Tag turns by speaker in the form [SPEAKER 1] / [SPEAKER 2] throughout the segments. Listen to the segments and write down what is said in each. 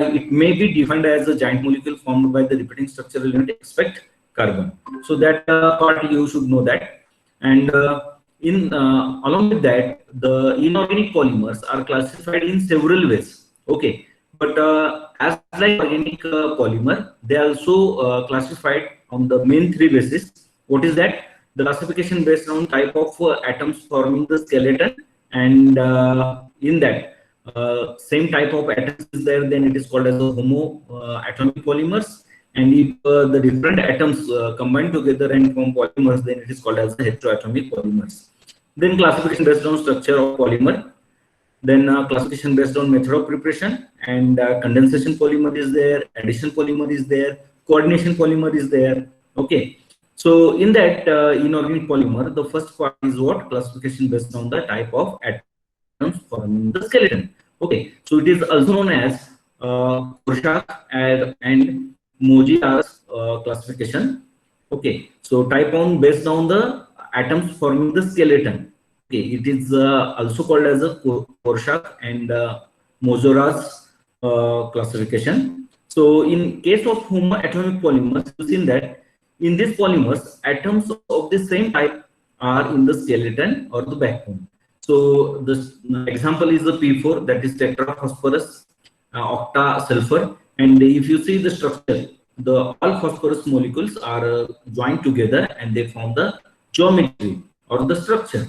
[SPEAKER 1] it may be defined as a giant molecule formed by the repeating structural unit except carbon. So that part you should know that. And in along with that, the inorganic polymers are classified in several ways. Okay, but as like organic polymer, they are also classified on the main three bases. What is that? The classification based on type of atoms forming the skeleton, and in that same type of atoms is there, then it is called as a homo atomic polymers. And if the different atoms combine together and form polymers, then it is called as the heteroatomic polymers. Then classification based on structure of polymer. Then classification based on method of preparation, and condensation polymer is there, addition polymer is there, coordination polymer is there. Okay. So in that inorganic polymer, the first part is what? Classification based on the type of atoms forming the skeleton. Okay. So it is also known as Korshak and Mojiar's classification. Okay. So type on based on the atoms forming the skeleton. Okay, it is also called as a Korshak and Mojora's classification. So in case of homoatomic polymers, you've seen that in these polymers, atoms of the same type are in the skeleton or the backbone. So the example is the P4, that is tetraphosphorus, octa sulfur. And if you see the structure, the all phosphorus molecules are joined together and they form the geometry or the structure.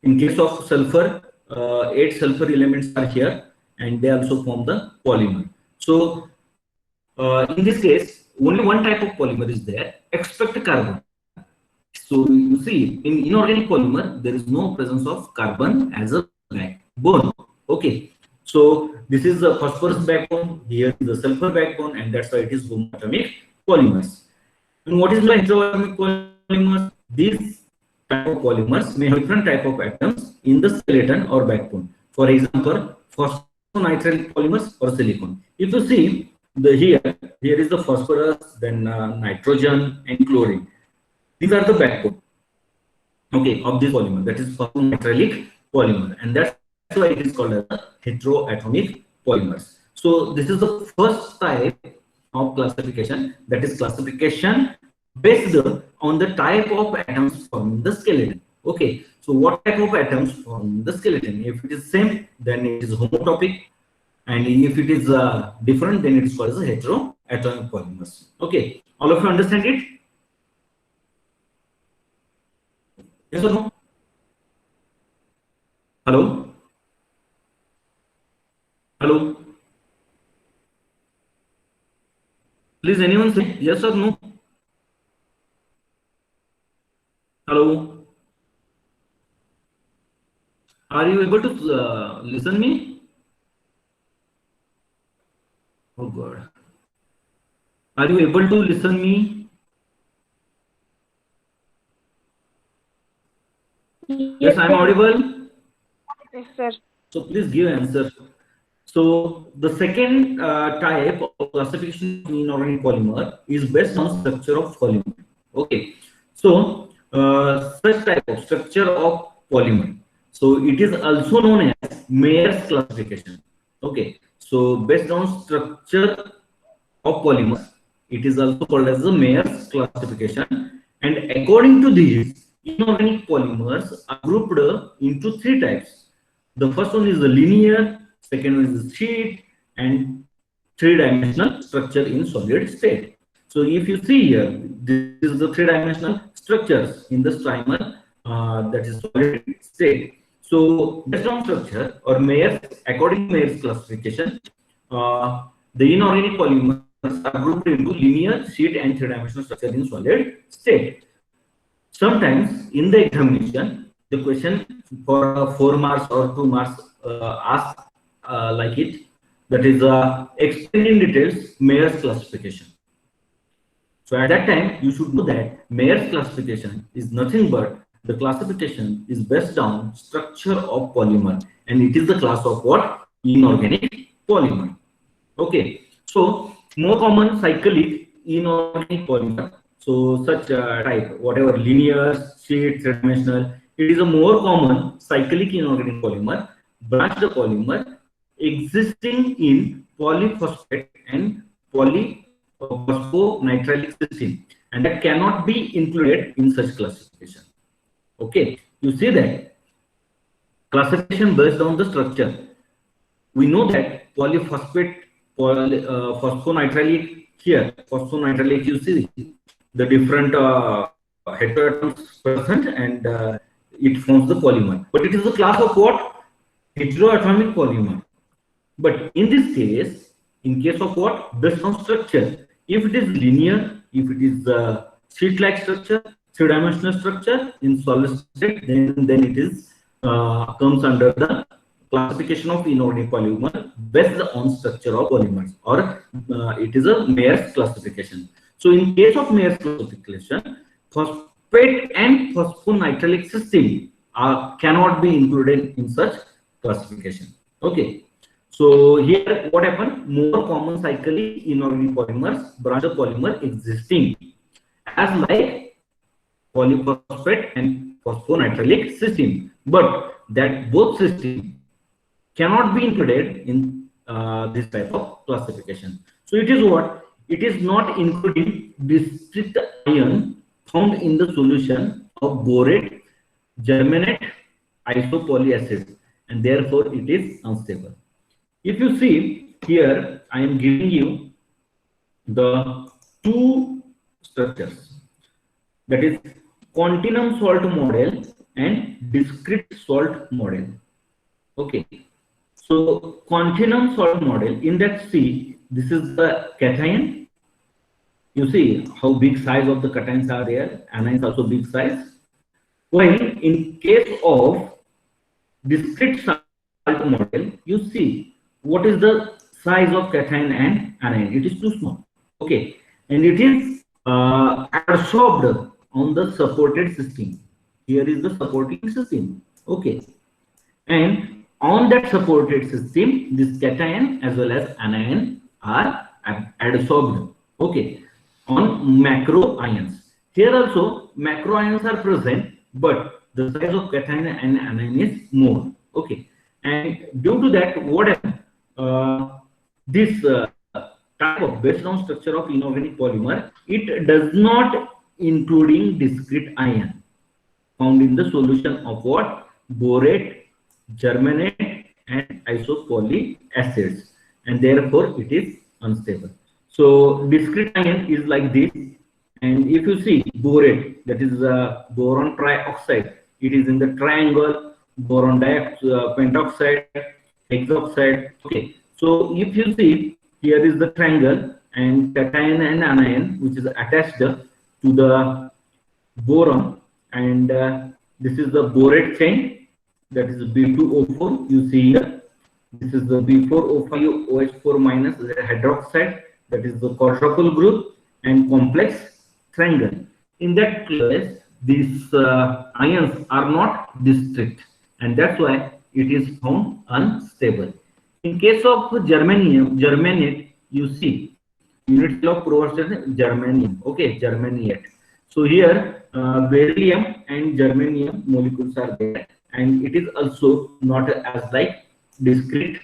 [SPEAKER 1] In case of sulfur, 8 sulfur elements are here and they also form the polymer. So in this case, only one type of polymer is there, except carbon. So you see, in inorganic polymer, there is no presence of carbon as a backbone. Okay. So this is the phosphorus backbone, here is the sulfur backbone, and that's why it is homoatomic polymers. And what is the heteroatomic polymers? These type of polymers may have different type of atoms in the skeleton or backbone. For example, phosphonitrile polymers or silicon. If you see here is the phosphorus, then nitrogen and chlorine. These are the backbone, okay, of this polymer. That is phosphonitrile polymer, and that's why it is called as heteroatomic polymers. So this is the first type of classification, that is classification based on the type of atoms from the skeleton. Okay, so what type of atoms from the skeleton? If it is same, then it is homotopic, and if it is different, then it is called as heteroatomic polymers. Okay, all of you understand it? Yes or no? Hello? Hello? Please, anyone say yes or no? Hello? Are you able to listen me? Oh God. Are you able to listen me? Yes, I'm audible.
[SPEAKER 2] Yes, sir.
[SPEAKER 1] So please give answer. So the second type of classification of inorganic polymer is based on structure of polymer. Okay. So such type of structure of polymer. So it is also known as Mayer's classification. Okay. So based on structure of polymers, it is also called as the Mayer's classification. And according to these, inorganic polymers are grouped into three types. The first one is the linear, second one is the sheet, and three-dimensional structure in solid state. So if you see here, this is the three-dimensional structures in the strimer, that is solid state. So based on structure or Mayer's, according to Mayer's classification, the inorganic polymers are grouped into linear, sheet, and three-dimensional structure in solid state. Sometimes in the examination, the question for 4 marks or 2 marks asked like it, that is explain in details Mayer's classification. So at that time, you should know that Mayer's classification is nothing but the classification is based on structure of polymer, and it is the class of what? Inorganic polymer. Okay, so more common cyclic inorganic polymer. So such type, whatever linear, sheet, three-dimensional, it is a more common cyclic inorganic polymer, branched polymer existing in polyphosphate and polyphosphonitrile system, and that cannot be included in such classification. Okay, you see that classification based on the structure. We know that polyphosphate, phosphonitrile here, phosphonitrile, you see the different heteroatoms present, and it forms the polymer. But it is a class of what? Heteroatomic polymer. But in this case, in case of what? Based on structure. If it is linear, if it is sheet-like structure, three-dimensional structure in solid state, then it is comes under the classification of inorganic polymer based on structure of polymers, or it is a Mayer's classification. So in case of Mayer's classification, phosphate and phosphonitrile system cannot be included in such classification. Okay. So here what happened? More common cyclically inorganic polymers, branch of polymer existing as like polyphosphate and phosphonitrile system, but that both systems cannot be included in this type of classification. So it is what? It is not including discrete ion found in the solution of borate, germanate, isopolyacids, and therefore it is unstable. If you see here, I am giving you the two structures, that is continuum salt model and discrete salt model. Okay, so continuum salt model, in that, see, this is the cation. You see how big size of the cations are there, anions also big size. While in case of discrete salt model, you see what is the size of cation and anion. It is too small. Okay, and it is adsorbed on the supported system. Here is the supporting system. Okay, and on that supported system, this cation as well as anion are adsorbed. Okay, on macro ions. Here also macro ions are present, but the size of cation and anion is more. Okay, and due to that, what happens? This type of based on structure of inorganic polymer, it does not including discrete ion found in the solution of what? Borate, germanate, and isopolyacids, and therefore it is unstable. So discrete ion is like this, and if you see borate, that is boron trioxide, it is in the triangle, boron pentoxide, hexoxide. Okay, so if you see here is the triangle, and cation and anion which is attached to the boron, and this is the borate chain, that is B2O4. You see here, this is the B4O5 OH4 minus hydroxide, that is the quadruple group and complex triangle. In that case, these ions are not discrete, and that's why it is found unstable. In case of germanate, you see unit cell of provostern germanium. Okay, germaniate. So here beryllium and germanium molecules are there, and it is also not as like discrete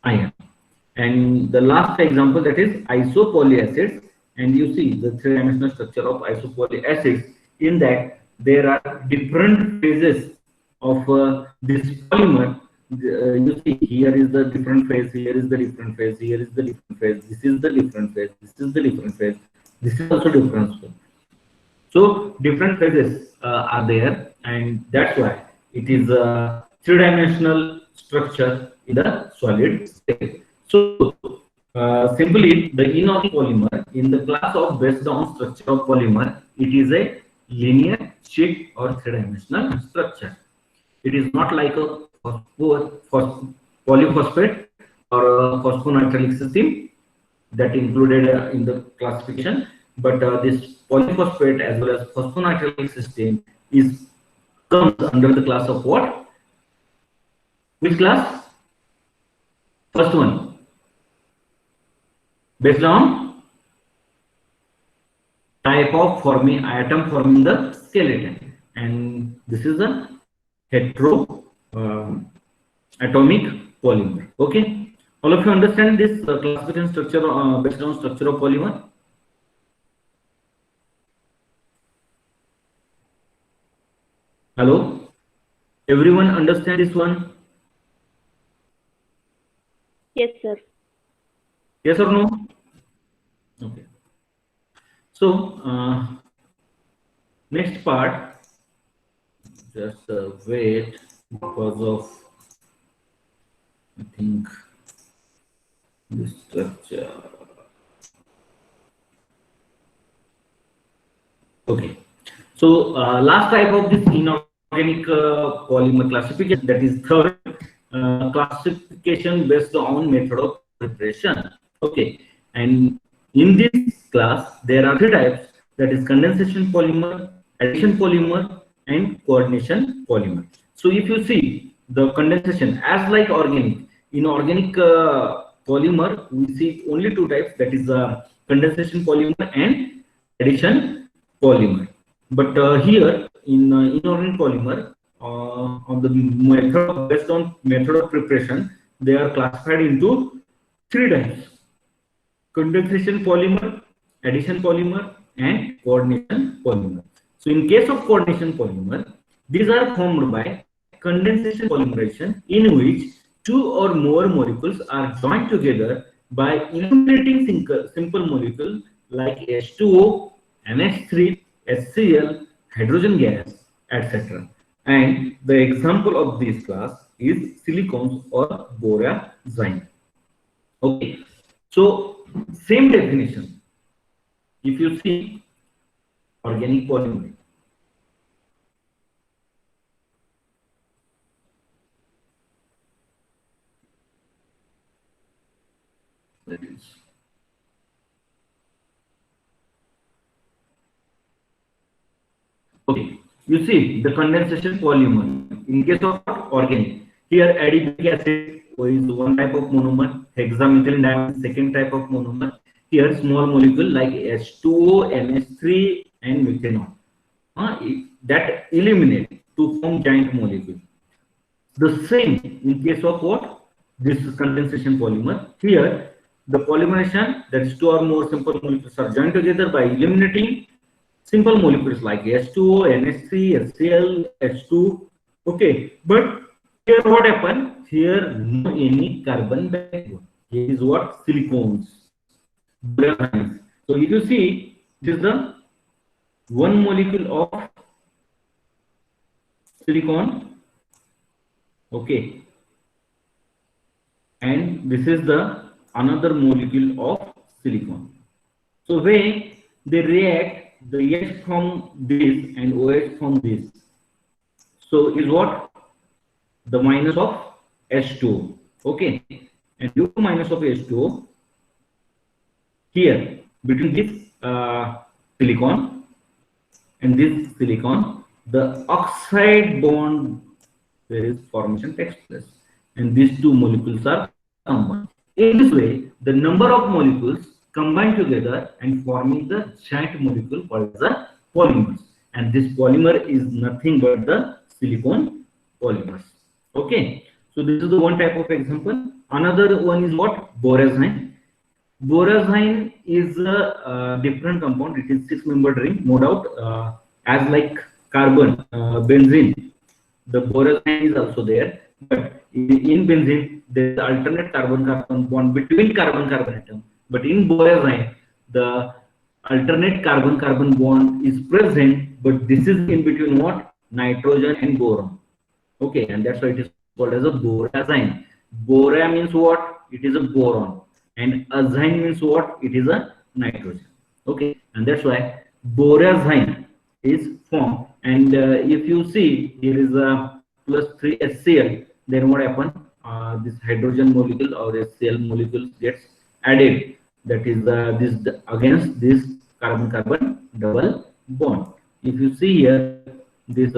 [SPEAKER 1] ion. And the last example, that is isopolyacids, and you see the three-dimensional structure of isopolyacids. In that there are different phases of this polymer. You see here is the different phase, here is the different phase, here is the different phase, this is the different phase, this is the different phase, this is also different phase. So different phases are there, and that's why it is a three-dimensional structure in the solid state. So simply the inorganic polymer in the class of based on structure of polymer, it is a linear, sheet, or three-dimensional structure. It is not like a polyphosphate or a phosphonitrile system that included in the classification, but this polyphosphate as well as phosphonitrile system is comes under the class of what? Which class? First one, based on type of atom forming the skeleton, and this is a hetero atomic polymer. Okay, All of you understand this classification structure based on structure of polymer? Hello? Everyone understand this one?
[SPEAKER 2] Yes, sir.
[SPEAKER 1] Yes or no? Okay. So, next part, just wait because of, I think, this structure. Okay. So, last type of this inorganic polymer classification, that is third classification based on method of preparation. Okay. And in this class, there are three types, that is condensation polymer, addition polymer, and coordination polymer. So, if you see the condensation as like organic, in organic polymer, we see only two types, that is condensation polymer and addition polymer. But here in inorganic polymer, on the method based on method of preparation, they are classified into three types: condensation polymer, addition polymer, and coordination polymer. So in case of coordination polymer, these are formed by condensation polymerization, in which two or more molecules are joined together by eliminating simple molecules like H2O, NH3, HCl, hydrogen gas, etc. And the example of this class is silicones or borazine. Okay, so same definition. If you see organic polymer, that is okay. You see the condensation polymer in case of organic. Here adipic acid is one type of monomer, hexamethylene diamine second type of monomer. Here small molecule like H2O, NH3, and methanol. That eliminate to form giant molecule. The same in case of what? This condensation polymer. Here, the polymerization, that is two or more simple molecules are joined together by eliminating simple molecules like H2O, NH3, HCl, H2. Okay, but here what happened? Here no any carbon backbone. Here is what? Silicones. So if you see, this is the one molecule of silicon. Okay, and this is the another molecule of silicon. So when they react, the H from this and OH from this, so is what? The minus of H2O. Okay, and due to minus of H2O, here between this silicon and this silicon, the oxide bond, there is formation takes place, and these two molecules are combined. In this way, the number of molecules combine together and forming the giant molecule called as a polymers. And this polymer is nothing but the silicon polymers. Okay, so this is the one type of example. Another one is what? Borazine. Borazine is a different compound. It is six-membered ring, no doubt, as like carbon, benzene. The borazine is also there, but in benzene there is alternate carbon-carbon bond between carbon-carbon atom. But in borazine, the alternate carbon-carbon bond is present, but this is in between what? Nitrogen and boron. Okay, and that's why it is called as a borazine. Bora means what? It is a boron, and azine means what? It is a nitrogen. Okay, and that's why borazine is formed. And if you see, here is a plus 3 HCl, then what happens? This hydrogen molecule or HCl molecule gets added. That is against this carbon-carbon double bond. If you see here, this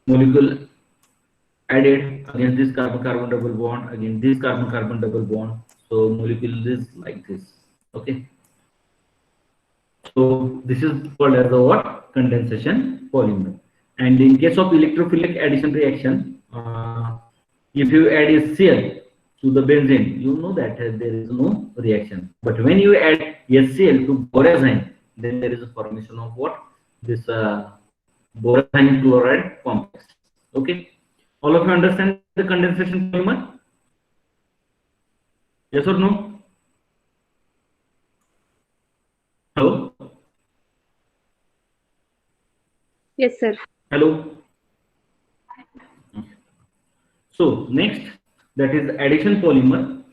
[SPEAKER 1] molecule added against this carbon-carbon double bond, again this carbon-carbon double bond. So molecule is like this. Okay. So this is called as a what? Condensation polymer. And in case of electrophilic addition reaction, if you add HCl to the benzene, you know that there is no reaction. But when you add HCl to borazine, then there is a formation of what? This borazine chloride complex. Okay. All of you understand the condensation polymer? Yes or no? Hello?
[SPEAKER 2] Yes, sir.
[SPEAKER 1] Hello? So next, that is addition polymer.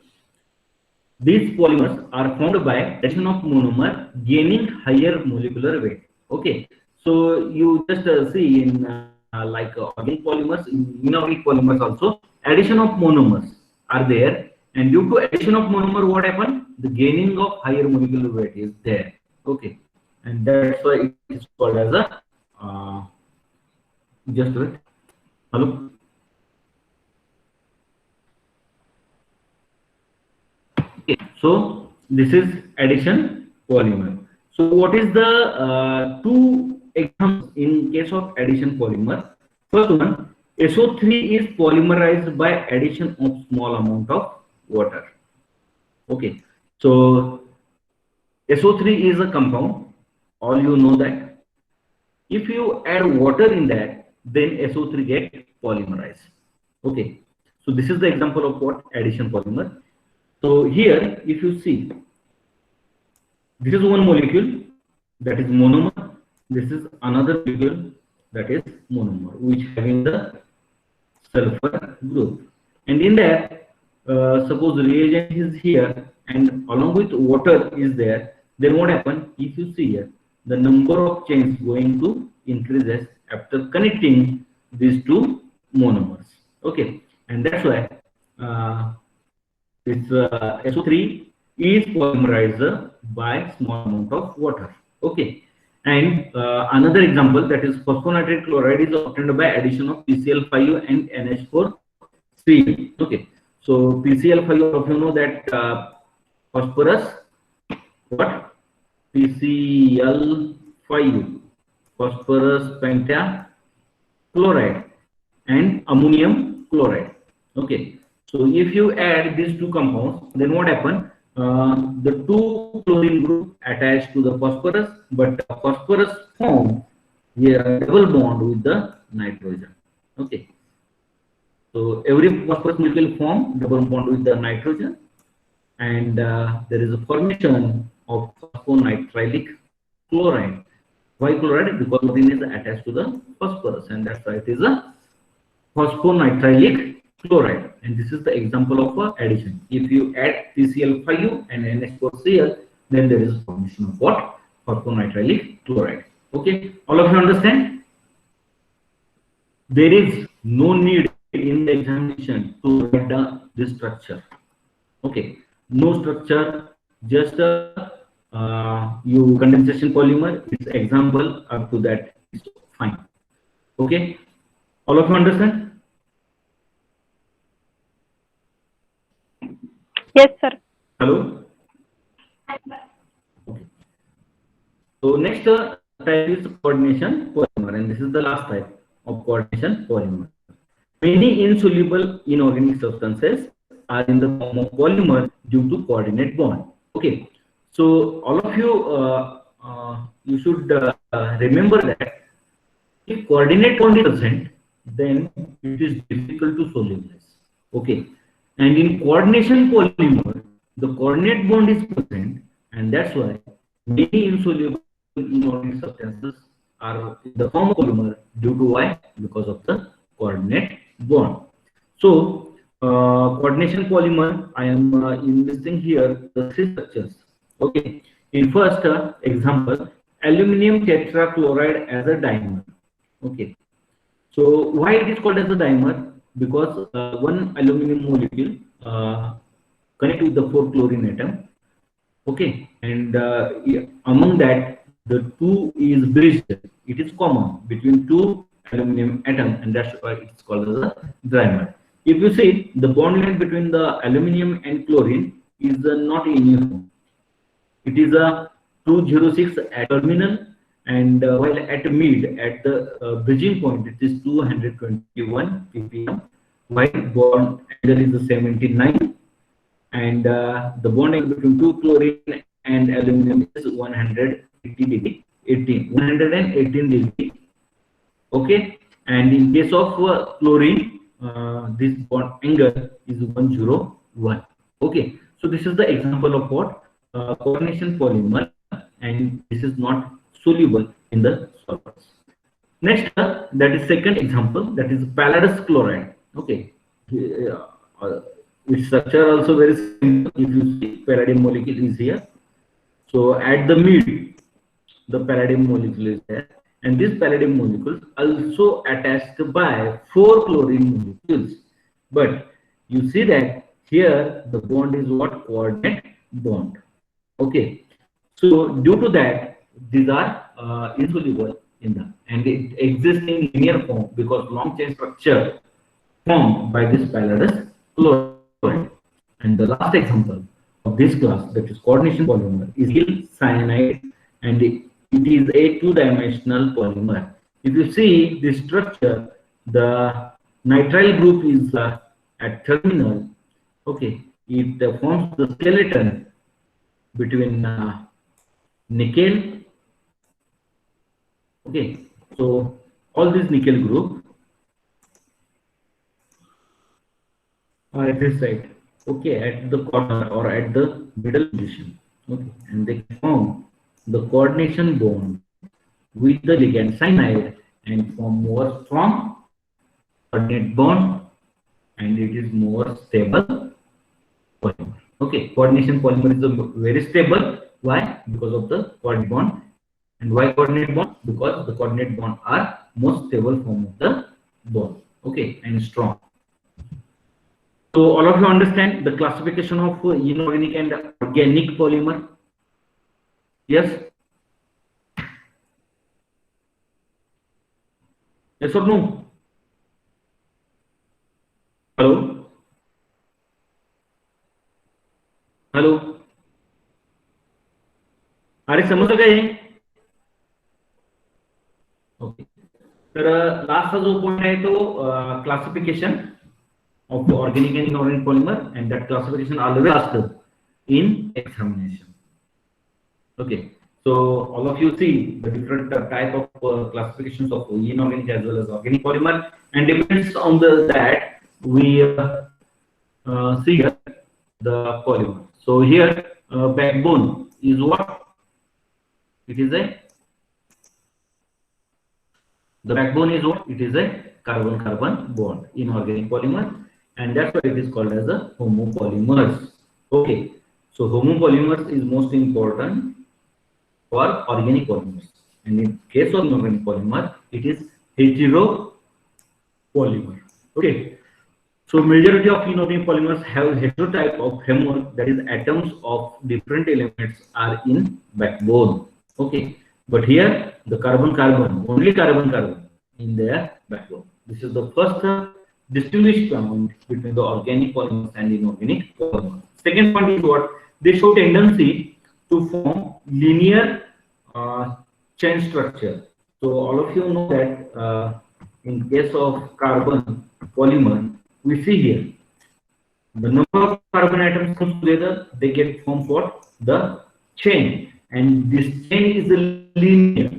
[SPEAKER 1] These polymers are formed by addition of monomer gaining higher molecular weight. Okay, so you just see in like organic polymers, in inorganic polymers also, addition of monomers are there, and due to addition of monomer, what happen? The gaining of higher molecular weight is there. Okay, and that's why it is called as a just wait. Hello. Okay, so this is addition polymer. So what is the two examples in case of addition polymer? First one, SO3 is polymerized by addition of small amount of water. Okay, so SO3 is a compound. All you know that. If you add water in that, then SO3 get polymerized. Okay, so this is the example of what addition polymer. So here, if you see, this is one molecule that is monomer. This is another molecule that is monomer, which having the sulfur group. And in that, suppose reagent is here, and along with water is there. Then what happen? If you see here, the number of chains going to increases after connecting these two monomers. Okay, and that's why this SO3 is polymerized by small amount of water. Okay, and another example, that is phosphonitrate chloride, is obtained by addition of PCl5 and NH4Cl. Okay, so PCl5, all of you know that phosphorus, what? PCl5, phosphorus pentachloride, and ammonium chloride. Okay, so if you add these two compounds, then what happen? The two chlorine group attached to the phosphorus, but phosphorus form here double bond with the nitrogen. Okay, so every phosphorus molecule form double bond with the nitrogen, and there is a formation of phosphonitrile chloride. Why chloride? Because chlorine is attached to the phosphorus, and that's why it is a phosphonitrile chloride. And this is the example of addition. If you add PCl5 and NH4Cl, then there is a formation of what? Phosphonitrile chloride. Okay, all of you understand? There is no need in the examination to write down this structure. Okay, no structure, just you condensation polymer, its example up to that is fine. Okay, all of you understand?
[SPEAKER 2] Yes, sir.
[SPEAKER 1] Hello. Okay. So next type is coordination polymer, and this is the last type of coordination polymer. Many insoluble inorganic substances are in the form of polymer due to coordinate bond. Okay, so all of you you should remember that if coordinate bond is present, then it is difficult to solubilize. Okay, and in coordination polymer, the coordinate bond is present, and that's why many insoluble inorganic substances are in the form of polymer due to why? Because of the coordinate bond. So coordination polymer, I am investing here the three structures. Okay, in first example, aluminum tetrachloride as a dimer. Okay, so why it is called as a dimer? Because one aluminum molecule connect with the 4 chlorine atom. Okay, and among that, the 2 is bridged. It is common between 2 aluminum atom, and that's why it's called as a dimer. If you see, the bond length between the aluminum and chlorine is not uniform. It is a 206 at terminal, and while at mid, at the bridging point, it is 221 ppm. While bond angle is 79, and the bond angle between two chlorine and aluminum is 180 degree, 118 degree. Okay, and in case of chlorine, this bond angle is 101. Okay, so this is the example of what coordination polymer, and this is not soluble in the solvents. Next, that is second example, that is palladium chloride. Okay, uh, its structure also very simple. If you see, palladium molecule is here. So at the mid, the palladium molecule is there, and this palladium molecule also attached by four chlorine molecules. But you see that here the bond is what, coordinate bond. Okay, so due to that, these are insoluble in the, and it exists in linear form because long chain structure formed by this palladium chloride. And the last example of this class, that is coordination polymer, is nickel cyanide, and it is a two-dimensional polymer. If you see this structure, the nitrile group is at terminal. Okay, it forms the skeleton between nickel. Okay, so all these nickel group are at this side. Okay, at the corner or at the middle position. Okay, and they form the coordination bond with the ligand cyanide and form more strong coordinate bond, and it is more stable polymer. Okay, coordination polymer is very stable. Why? Because of the coordinate bond. And why coordinate bond? Because the coordinate bond are most stable form of the bond. Okay, and strong. So all of you understand the classification of inorganic and organic polymer? Yes? Yes or no? Hello? Hello? अरे समजलं काय? Okay, तर लास्टचा जो point आहे तो classification of the organic and inorganic polymer, and that classification always asked in examination. Okay, so all of you see the different type of classifications of inorganic as well as organic polymer, and depends on that we see here the polymer. So here backbone is what? It is a, the backbone is what? It is a carbon-carbon bond in organic polymer, and that's why it is called as a homopolymers. Okay, so homopolymers is most important for organic polymers, and in case of inorganic polymer, it is heteropolymer. Okay, so majority of inorganic polymers have heterotype of hemor, that is atoms of different elements are in backbone. Okay, but here the carbon-carbon, only carbon-carbon in their backbone. This is the first distinguished point between the organic polymers and inorganic polymers. Second point is what? They show tendency to form linear chain structure. So all of you know that in case of carbon polymer, we see here the number of carbon atoms comes together, they get formed what? The chain, and this chain is linear.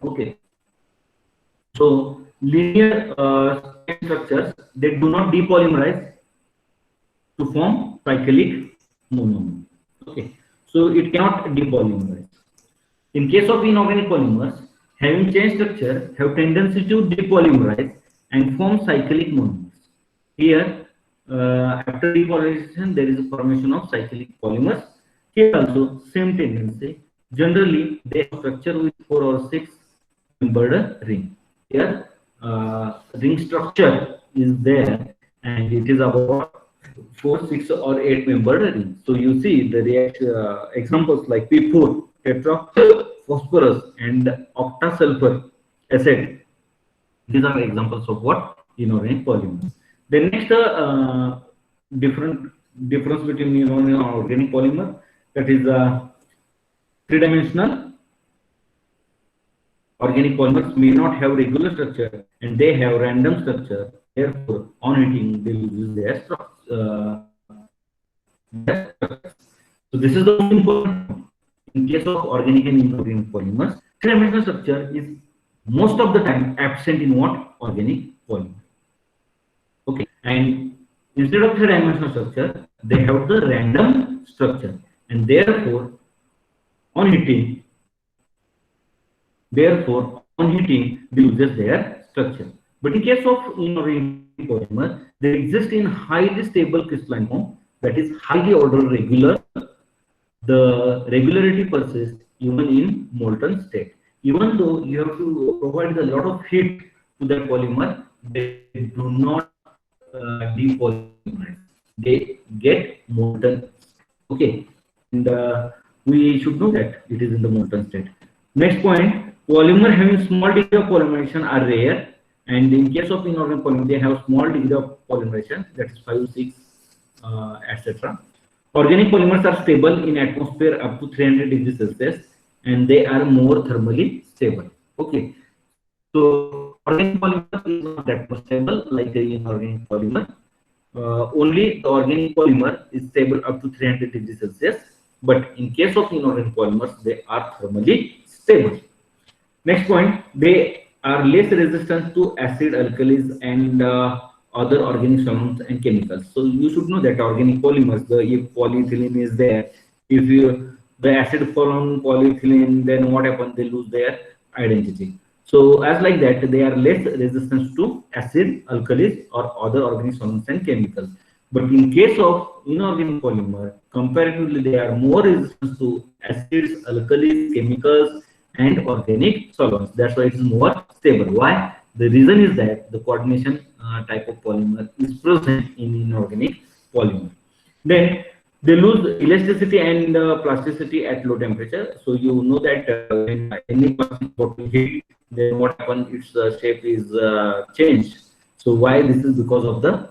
[SPEAKER 1] Okay, so linear structures, they do not depolymerize to form cyclic monomer. Okay, so it cannot depolymerize. In case of inorganic polymers, having chain structure have tendency to depolymerize and form cyclic monomers. Here after depolymerization there is a formation of cyclic polymers. Here also same tendency. Generally they have structure with 4 or 6 membered ring. Here ring structure is there, and it is about 4, 6 or 8 membered ring. So you see the examples like P4, tetraphosphorus and octasulfur acid. These are examples of what? Inorganic polymers. The next difference between inorganic and organic polymer, that is three-dimensional. Organic polymers may not have regular structure and they have random structure. Therefore, on heating, they lose their their structures. So this is the most important point. In case of organic and inorganic polymers, three-dimensional structure is most of the time absent in what? Organic polymer. Okay, and instead of three-dimensional structure, they have the random structure, and therefore on heating, they loses their structure. But in case of inorganic polymer, they exist in highly stable crystalline form, that is highly ordered regular. The regularity persists even in molten state. Even though you have to provide a lot of heat to that polymer, they do not depolymerize. They get molten. Okay, and we should know that it is in the molten state. Next point: polymer having small degree of polymerization are rare, and in case of inorganic polymer, they have small degree of polymerization, that is 5, 6, etc. Organic polymers are stable in atmosphere up to 300 degrees Celsius, and they are more thermally stable. Okay, so organic polymer is not that much stable like the inorganic polymer. Only the organic polymer is stable up to 300 degrees Celsius, but in case of inorganic polymers, they are thermally stable. Next point, they are less resistant to acid, alkalis, and other organic solvents and chemicals. So you should know that organic polymers, if polyethylene is there, if you the acid fall on polyethylene, then what happens? They lose their identity. So as like that, they are less resistant to acid, alkalis, or other organic solvents and chemicals. But in case of inorganic polymer, comparatively, they are more resistant to acids, alkalis, chemicals, and organic solvents. That's why it is more stable. Why? The reason is that the coordination type of polymer is present in inorganic polymer. Then they lose elasticity and plasticity at low temperature. So you know that when any plastic bottle heat, then what happens? Its shape is changed. So why this is because of the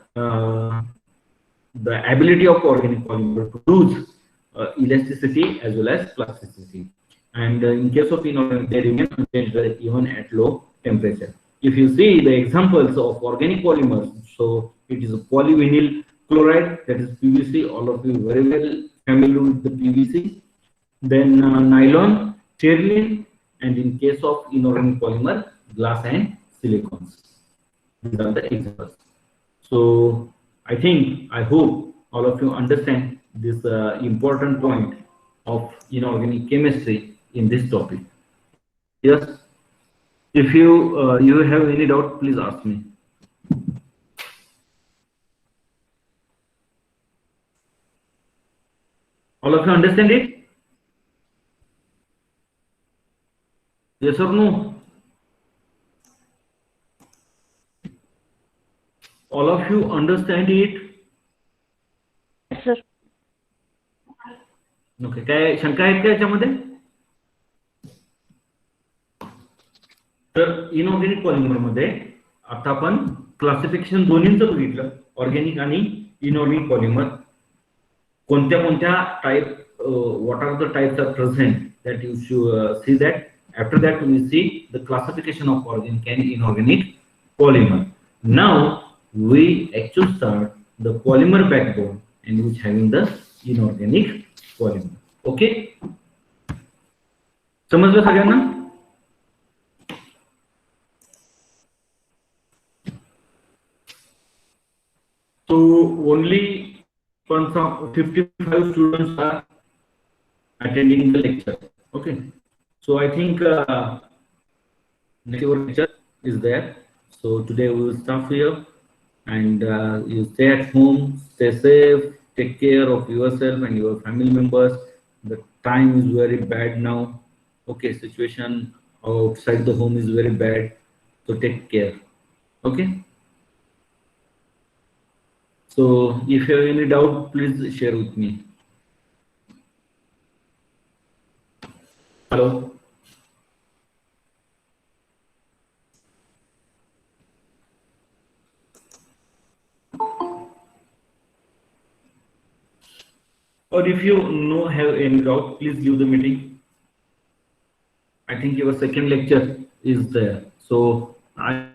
[SPEAKER 1] ability of organic polymer to lose elasticity as well as plasticity. And in case of inorganic, they remain unchanged even at low temperature. If you see the examples of organic polymers, so it is a polyvinyl chloride, that is PVC. All of you very well familiar with the PVC. Then nylon, terylene, and in case of inorganic polymer, glass and silicons. These are the examples. So I hope all of you understand this important point of inorganic chemistry in this topic. Yes. If you have any doubt, please ask me. All of you understand it? Yes or no? All of you understand it?
[SPEAKER 2] Yes, sir.
[SPEAKER 1] Okay. काय शंका आहेत का याच्यामध्ये? तर inorganic polymer मध्ये आता आपण classification दोन्हींचं बघितलं, ऑर्गॅनिक आणि इनऑर्गॅनिक पॉलिमर. कोणत्या कोणत्या type, what are the types are present, that you should see that. After that we see the classification of organic and inorganic polymer. Now we actually start the polymer backbone and which having the inorganic polymer. Okay, समजलं सगळ्यांना? So only 55 students are attending the lecture. Okay, so I think next lecture is there. So today we will stop here, and you stay at home, stay safe, take care of yourself and your family members. The time is very bad now. Okay, situation outside the home is very bad, so take care. Okay, so if you have any doubt, please share with me. Hello. Or if you know have any doubt, please leave the meeting. I think your second lecture is there, so I.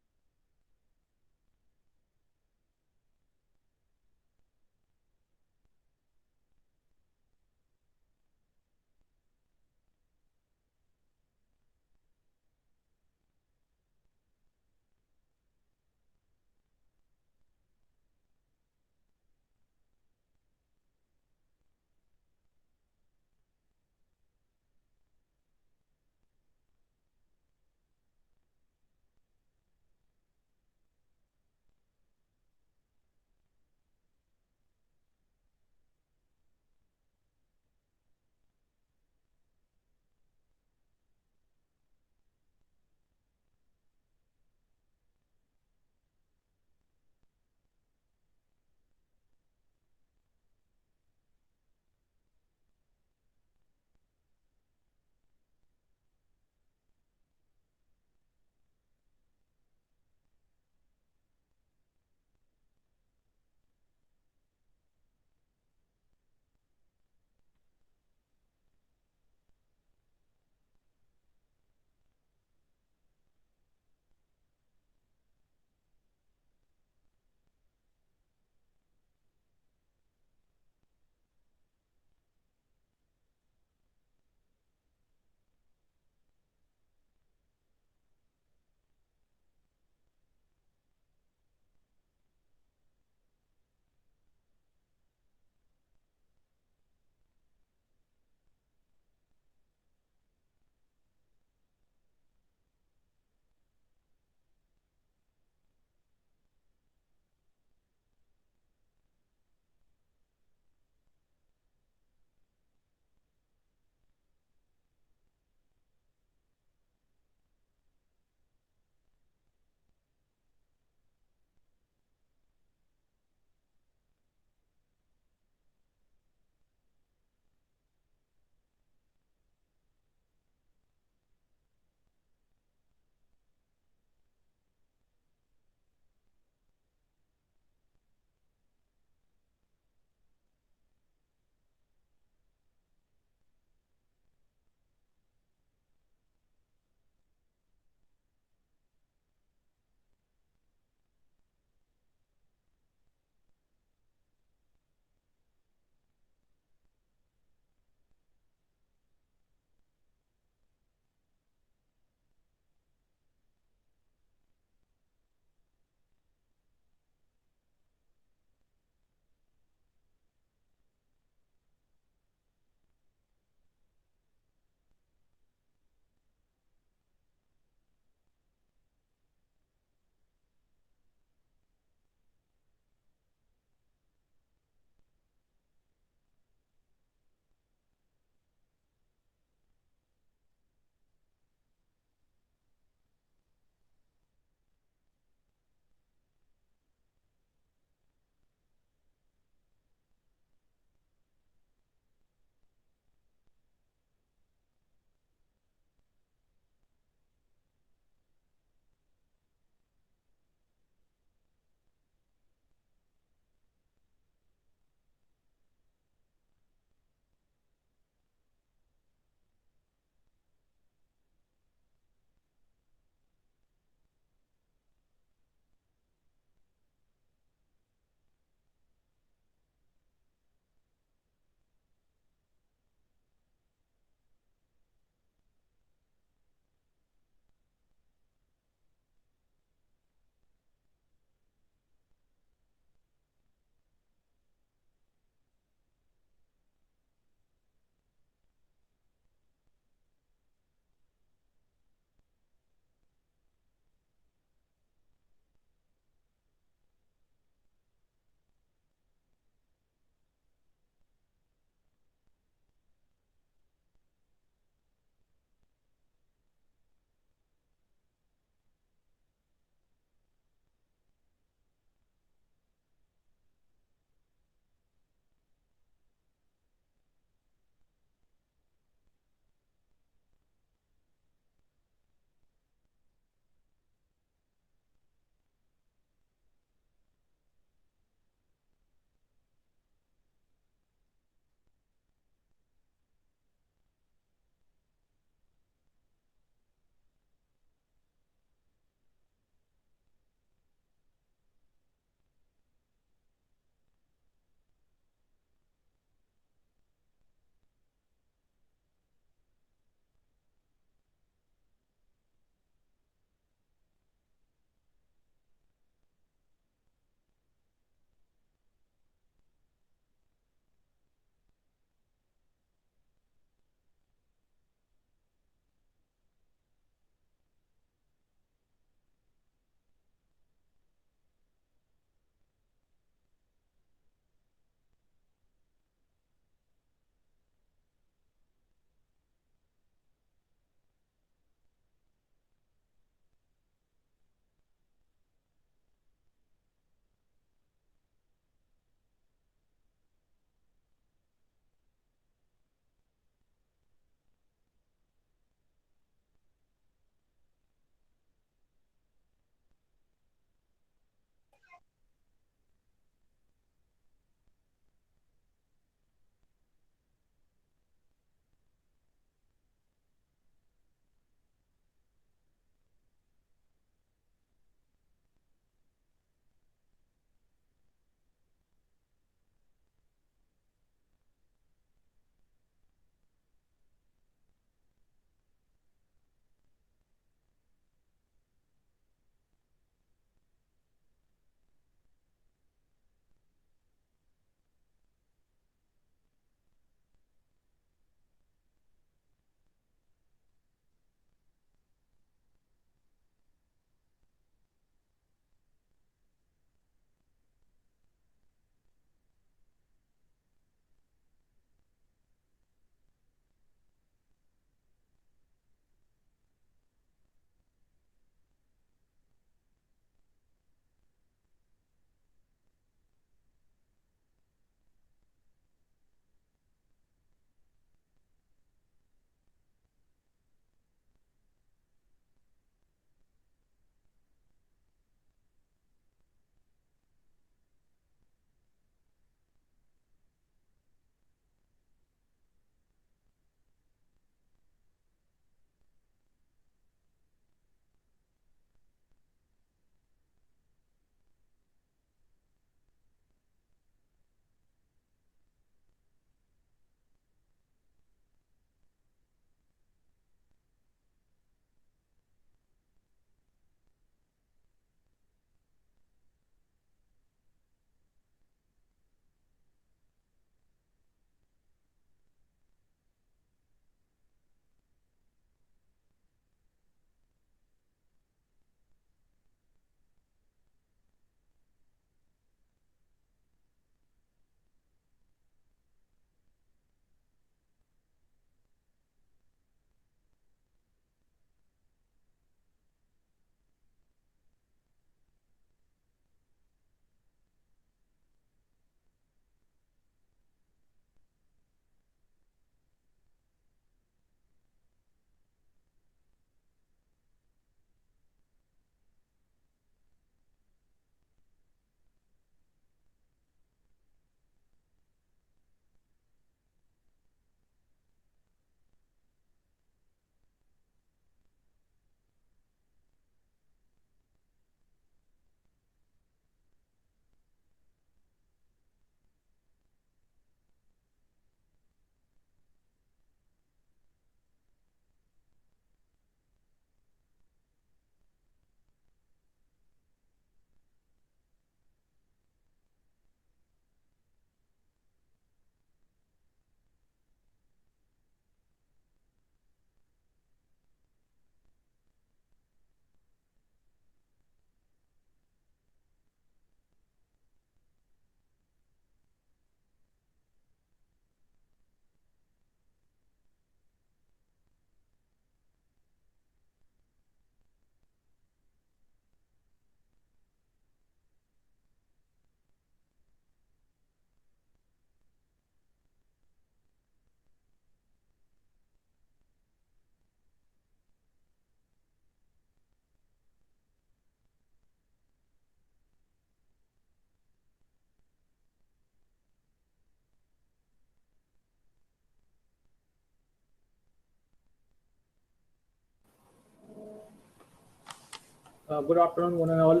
[SPEAKER 3] Good afternoon, one and all.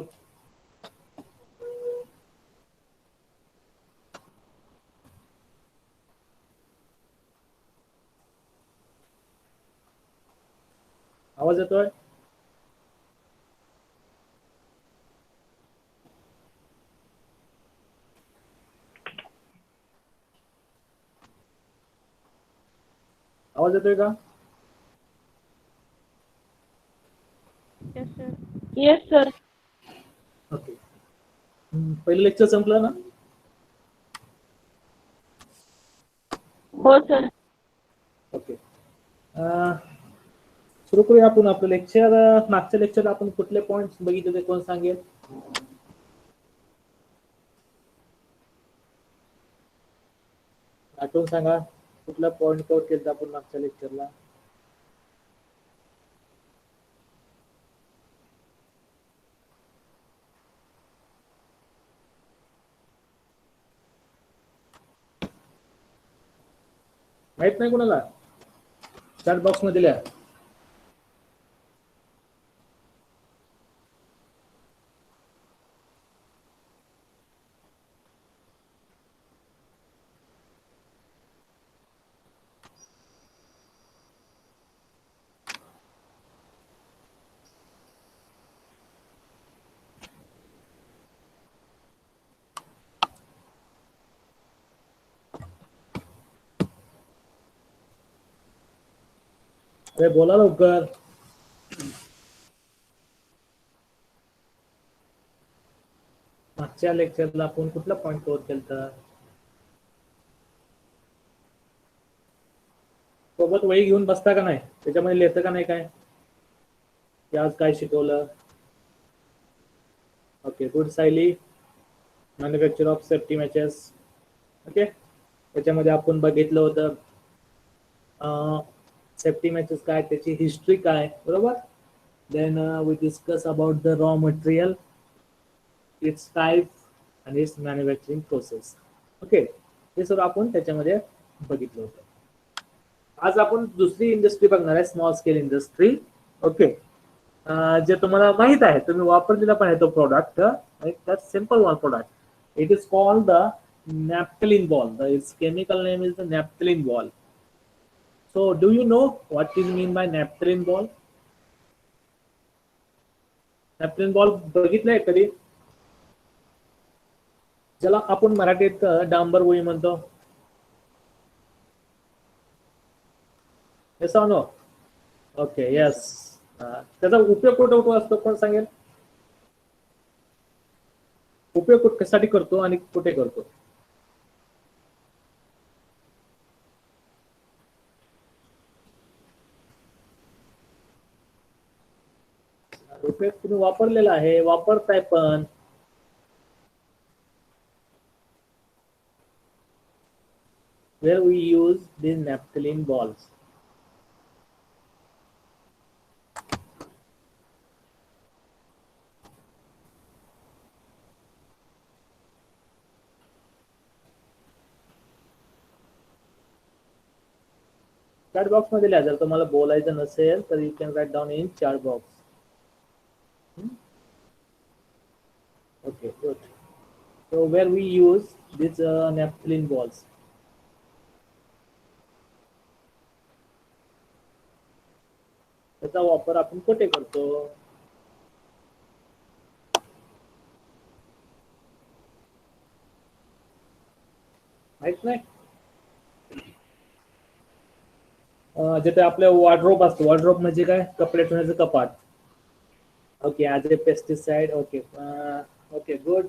[SPEAKER 3] आवाज येतोय? आवाज येतोय का?
[SPEAKER 2] Yes, sir. Yes, sir.
[SPEAKER 3] Okay. पहिलं lecture संपलं ना?
[SPEAKER 2] हो sir.
[SPEAKER 3] Okay. सुरू करूया आपण आपलं लेक्चर. मागच्या लेक्चर आपण कुठले पॉइंट्स बघितले ते कोण सांगेल? आठवून सांगा कुठला पॉइंट कव्हर केला आपण मागच्या लेक्चरला? माहित नाही कोणाला? चॅट बॉक्स मध्ये लिहा. अरे बोला लवकर. मागच्या लेक्चरला आपण कुठला पॉइंट कव्हर केला? सोबत वही घेऊन बसता का नाही? त्याच्यामध्ये लिहितं का नाही काय? की आज काय शिकवलं? Okay, good Sayali. Manufacture of safety matches. Okay, त्याच्यामध्ये आपण बघितलं होतं सेफ्टी मॅचेस काय, त्याची हिस्ट्री काय, बरोबर. Then we discuss about the raw material, its type आणि इट्स मॅन्युफॅक्चरिंग प्रोसेस. ओके, हे सर्व आपण त्याच्यामध्ये बघितलं होतं. आज आपण दुसरी इंडस्ट्री बघणार आहे, स्मॉल स्केल इंडस्ट्री. ओके, जे तुम्हाला माहित आहे, तुम्ही वापरलेला पण आहे तो product. That simple one product. It is called the naphthalene ball. Its chemical name is the naphthalene ball. So do you know what is mean by naphthalene ball? naphthalene ball बघितलंय कधी? ज्याला आपण मराठीत डांबर गोळी म्हणतो. Yes or no? Okay, yes. त्याचा उपयोग कुठे कुठे असतो कोण सांगेल? उपयोग कशासाठी करतो आणि कुठे करतो? उपयोग तुम्ही वापरलेला आहे, वापरताय पण. Where we use these naphthalene balls. Chat box मध्ये लिहा. जर तुम्हाला बोलायचं नसेल तर you can write down in chat box. Okay, good. So where we use these naphthalene balls. त्याचा वापर आपण कुठे करतो? माहित नाही? जिथे आपल्या वॉर्डरोब असतो. वॉर्डरोब म्हणजे काय? कपडे ठेवण्याचं कपाट. Okay, as a pesticide. Okay, okay, good.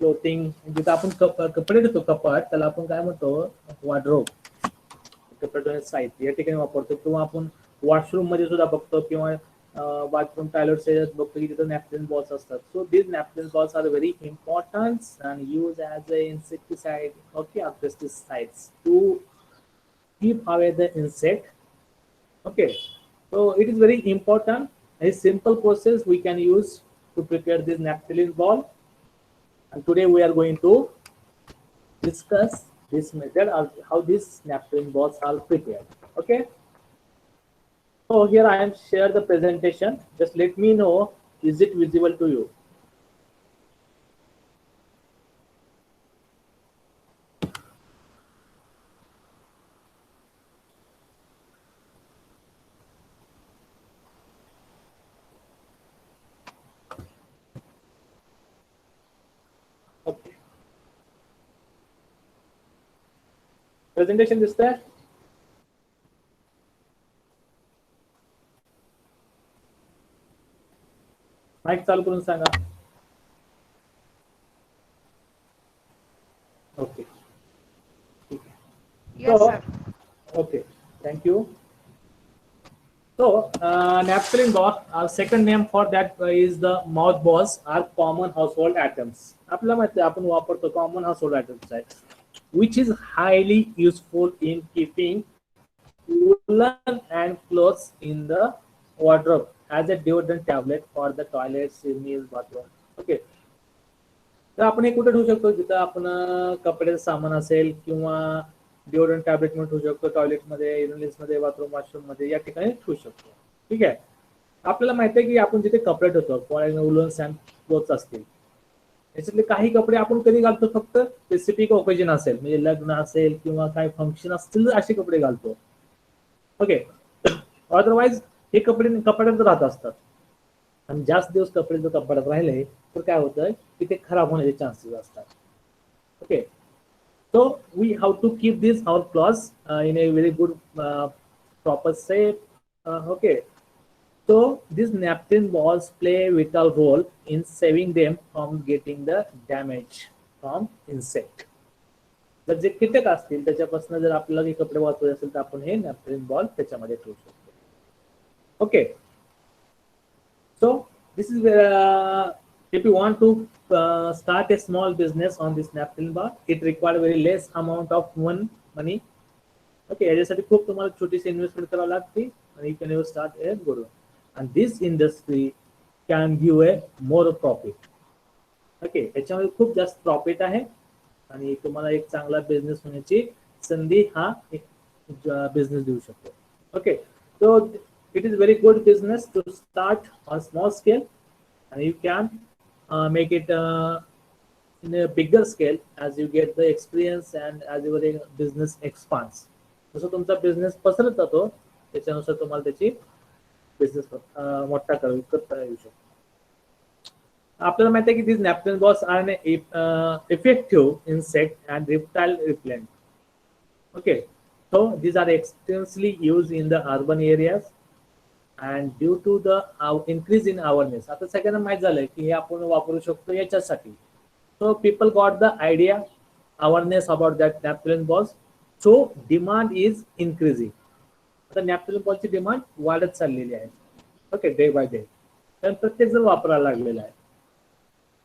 [SPEAKER 3] Clothing, जिथे आपण कपडे ठेवतो कपाट, त्याला आपण काय म्हणतो? वॉर्डरोब. कपडे ठेवण्याचं साहित्य या ठिकाणी वापरतो. किंवा आपण वॉशरूम मध्ये सुद्धा बघतो, किंवा बाथरूम टॉयलेट बघतो की तिथे नॅपकिन बॉल्स असतात. So these napkin balls are very important and use as a insecticide. Okay, are pesticides to keep away the insect. Okay, so it is very important. A simple process we can use to prepare this naphthalene ball, and today we are going to discuss this method of how these naphthalene balls are prepared. Okay, So here I am share the presentation. Just let me know, is it visible to you? Okay. Presentation दिसतंय? Mic चालू करून सांगा. Okay. ठीक आहे.
[SPEAKER 4] Yes, sir.
[SPEAKER 3] Okay. Thank you. So, naphthalene balls, our second name for that is the mouth balls, are common household items. आपल्याला माहिती आहे आपण वापरतो common household items आहे, which is highly useful in keeping woolen and clothes in the wardrobe as a deodorant tablet for the toilets, chimneys, bathroom. Okay. तर आपण हे कुठे ठेवू शकतो, जिथं आपण कपड्याचं सामान असेल किंवा डिओड्रंट टॅबलेट म्हणून ठेवू शकतो, टॉयलेटमध्ये, युरिनल्समध्ये, बाथरूम, वॉशरूममध्ये या ठिकाणी ठेवू शकतो. ठीक आहे. आपल्याला माहिती आहे की आपण जिथे कपडे ठेवतो वुलन्स अँड क्लोथ्स असतील, याच्यातले काही कपडे आपण कधी घालतो, फक्त स्पेसिफिक ओकेजन असेल, म्हणजे लग्न असेल किंवा काही फंक्शन असतील तर असे कपडे घालतो. ओके. अदरवाईज हे कपडे कपड्यात राहत असतात आणि जास्त दिवस कपडे जर कपड्यात राहिले तर काय होतं की ते खराब होण्याचे चान्सेस असतात. Okay. So we have to keep these our clothes in a very good proper shape. Okay. So these napkin balls play a vital role in saving them from getting the damage from insect. जर जे कीटक असतील त्याच्यापासून जर आपल्याला हे कपडे वाचवायचे असेल तर आपण हे नॅपकिन बॉल त्याच्यामध्ये ठेवू शकतो. Okay. So this is where if you want to start a small business on this napkin bar, it requires very less amount of money. Okay, याच्यासाठी खूप तुम्हाला छोटीशी इन्व्हेस्टमेंट करावी लागते आणि you can start a good one. And this industry can give a more profit. Okay, याच्यामध्ये खूप जास्त प्रॉफिट आहे आणि तुम्हाला एक चांगला बिझनेस होण्याची संधी हा एक बिझनेस देऊ शकतो. Okay. So it is very good business to start on small scale and you can make it in a bigger scale as you get the experience and as your business expands. जसं तुमचा business पसरत जातो त्याच्यानुसार तुम्हाला त्याची business मोठा करता येऊ शकतो. आपल्याला माहिती आहे की these napkin balls are an effective insect and reptile repellent. Okay, so these are extensively used in the urban areas and due to the increase in awareness. आता सगळ्यांना माहित झालंय की हे आपण वापरू शकतो याच्यासाठी. So people got the idea, awareness about that napkin balls. So demand is increasing. आता napkin ball ची डिमांड वाढत चाललेली आहे. Okay, day by day. तर प्रत्येक जण वापरायला लागलेला आहे.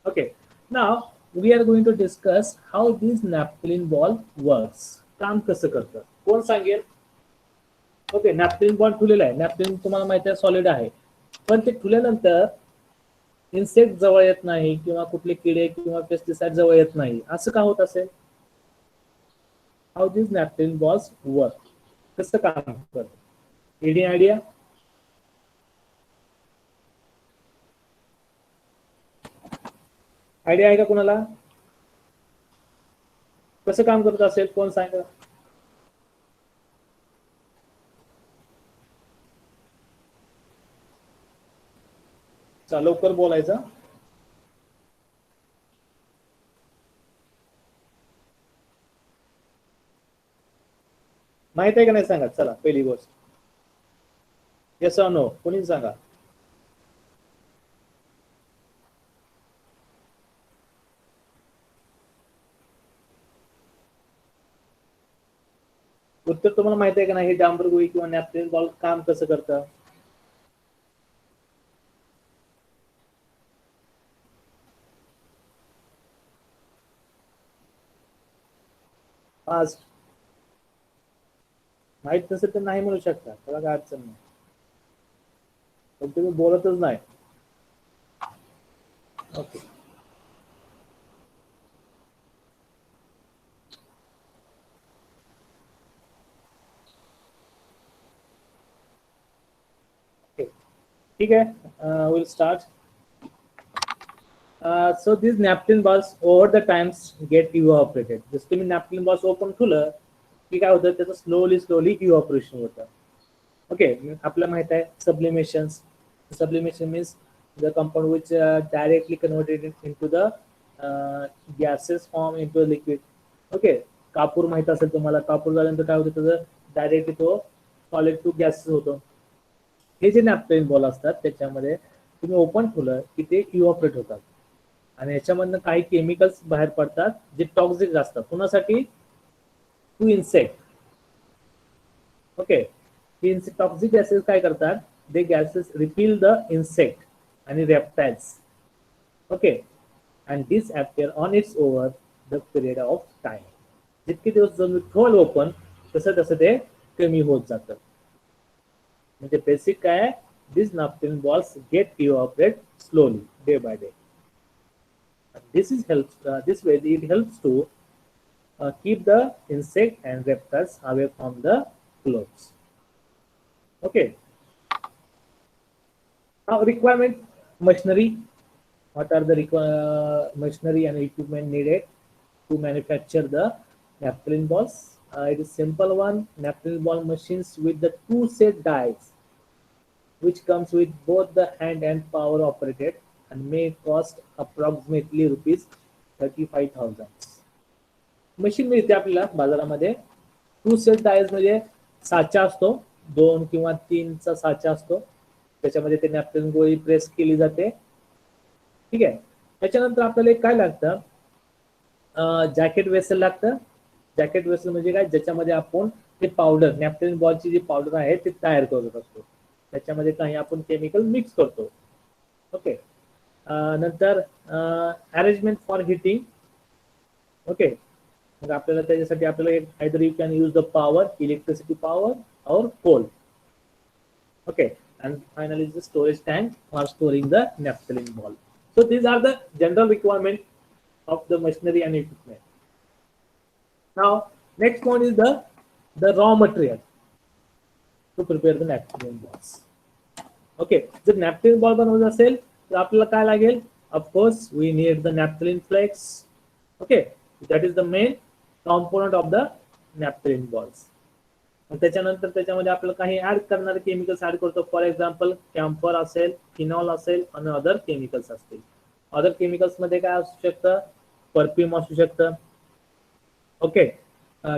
[SPEAKER 3] Okay, now we are going to discuss how this napkin ball works. काम कसं करतं कोण सांगेल? ओके, नॅपकिन बॉल ठेवलेला आहे. नॅपकिन तुम्हाला माहिती आहे सॉलिड आहे, पण ते ठेवल्यानंतर इन्सेक्ट जवळ येत नाही किंवा कुठले किडे किंवा पेस्टिसाइड जवळ येत नाही, असं का होत असेल? How this napkin balls work, कसं काम करतं? Any idea? आयडिया आहे का कोणाला? कसं काम करत असेल कोण सांगा? लवकर बोलायचं. माहित आहे का नाही सांगा. चला पहिली गोष्ट येस ऑर नो कोणी सांगा. उत्तर तुम्हाला माहित आहे का नाही? हे डांबर गोळी किंवा नॅपकिन बॉल काम कसं करतं? आज माहित नसेल तर नाही म्हणू शकता, त्याला काय अडचण नाही, पण तुम्ही बोलतच नाही. ओके. ठीक आहे. Will start. So these napkin balls over the times get evaporated. जसं तुम्ही napkin balls ओपन ठेवलं की काय होतं, त्याचं स्लोली इव्हॅपोरेशन होतं. ओके, आपल्याला माहित आहे sublimation means the compound which directly converted into the gases form into liquid. Okay, कापूर माहित असेल तुम्हाला, कापूर झाल्यानंतर काय होतं, त्याचं डायरेक्टली तो सॉलिड टू गॅसेस होतो. हे जे नॅपकिन बॉल असतात त्याच्यामध्ये तुम्ही ओपन ठेवलं की ते इव्हॅपोरेट होतात आणि याच्यामधनं काही केमिकल्स बाहेर पडतात जे टॉक्सिक असतात. कुणासाठी? To insect. Okay, toxic gases काय करतात, they gases repel the insect आणि reptiles. Okay, and this appear on its over the period of time. जितके दिवस जर ठेवलं ओपन तसं तसं ते कमी होत जातं. म्हणजे बेसिक काय, this napkin balls get evaporate slowly day by day. This way it helps to keep the insect and reptiles away from the clothes. Okay. Now requirement machinery. What are the machinery and equipment needed to manufacture the napkin balls? It is simple one. Napkin ball machines with the two set dies, which comes with both the hand and power operated and may cost approximately rupees 35,000. Machine मिळते आपल्याला बाजारामध्ये. To set dyes म्हणजे साचा असतो, 2 किंवा 3चा साचा असतो, त्याच्यामध्ये ते नॅपकिन गोळी प्रेस केली जाते. ठीक आहे. त्याच्यानंतर आपल्याला काय लागतं, जॅकेट वेसल लागतं. जॅकेट वेसल म्हणजे काय, ज्याच्यामध्ये आपण ते पावडर, नॅपकिन बॉलची जी पावडर आहे ती तयार करत असतो. त्याच्यामध्ये काही आपण केमिकल मिक्स करतो. ओके, नंतर अरेंजमेंट फॉर हिटिंग. ओके, मग आपल्याला त्याच्यासाठी आपल्याला either you can use the power, electricity power or coal. Okay, and finally the storage tank for storing the naphthalene ball. So these are the general requirement of the machinery and equipment. Now next one is the raw material to prepare the naphthalene balls. Okay, जर napkin ball बनवायचा असेल तर आपल्याला काय लागेल, of course we need the napkin flakes. Okay, that is the main component of the napkin balls. त्याच्यानंतर त्याच्यामध्ये आपल्याला काही ऍड करणारे केमिकल्स ऍड करतो. फॉर एक्झाम्पल कॅम्फर असेल, फिनॉल असेल आणि अदर केमिकल्स असतील. अदर केमिकल्स मध्ये काय असू शकतं, परफ्यूम असू शकतं. ओके,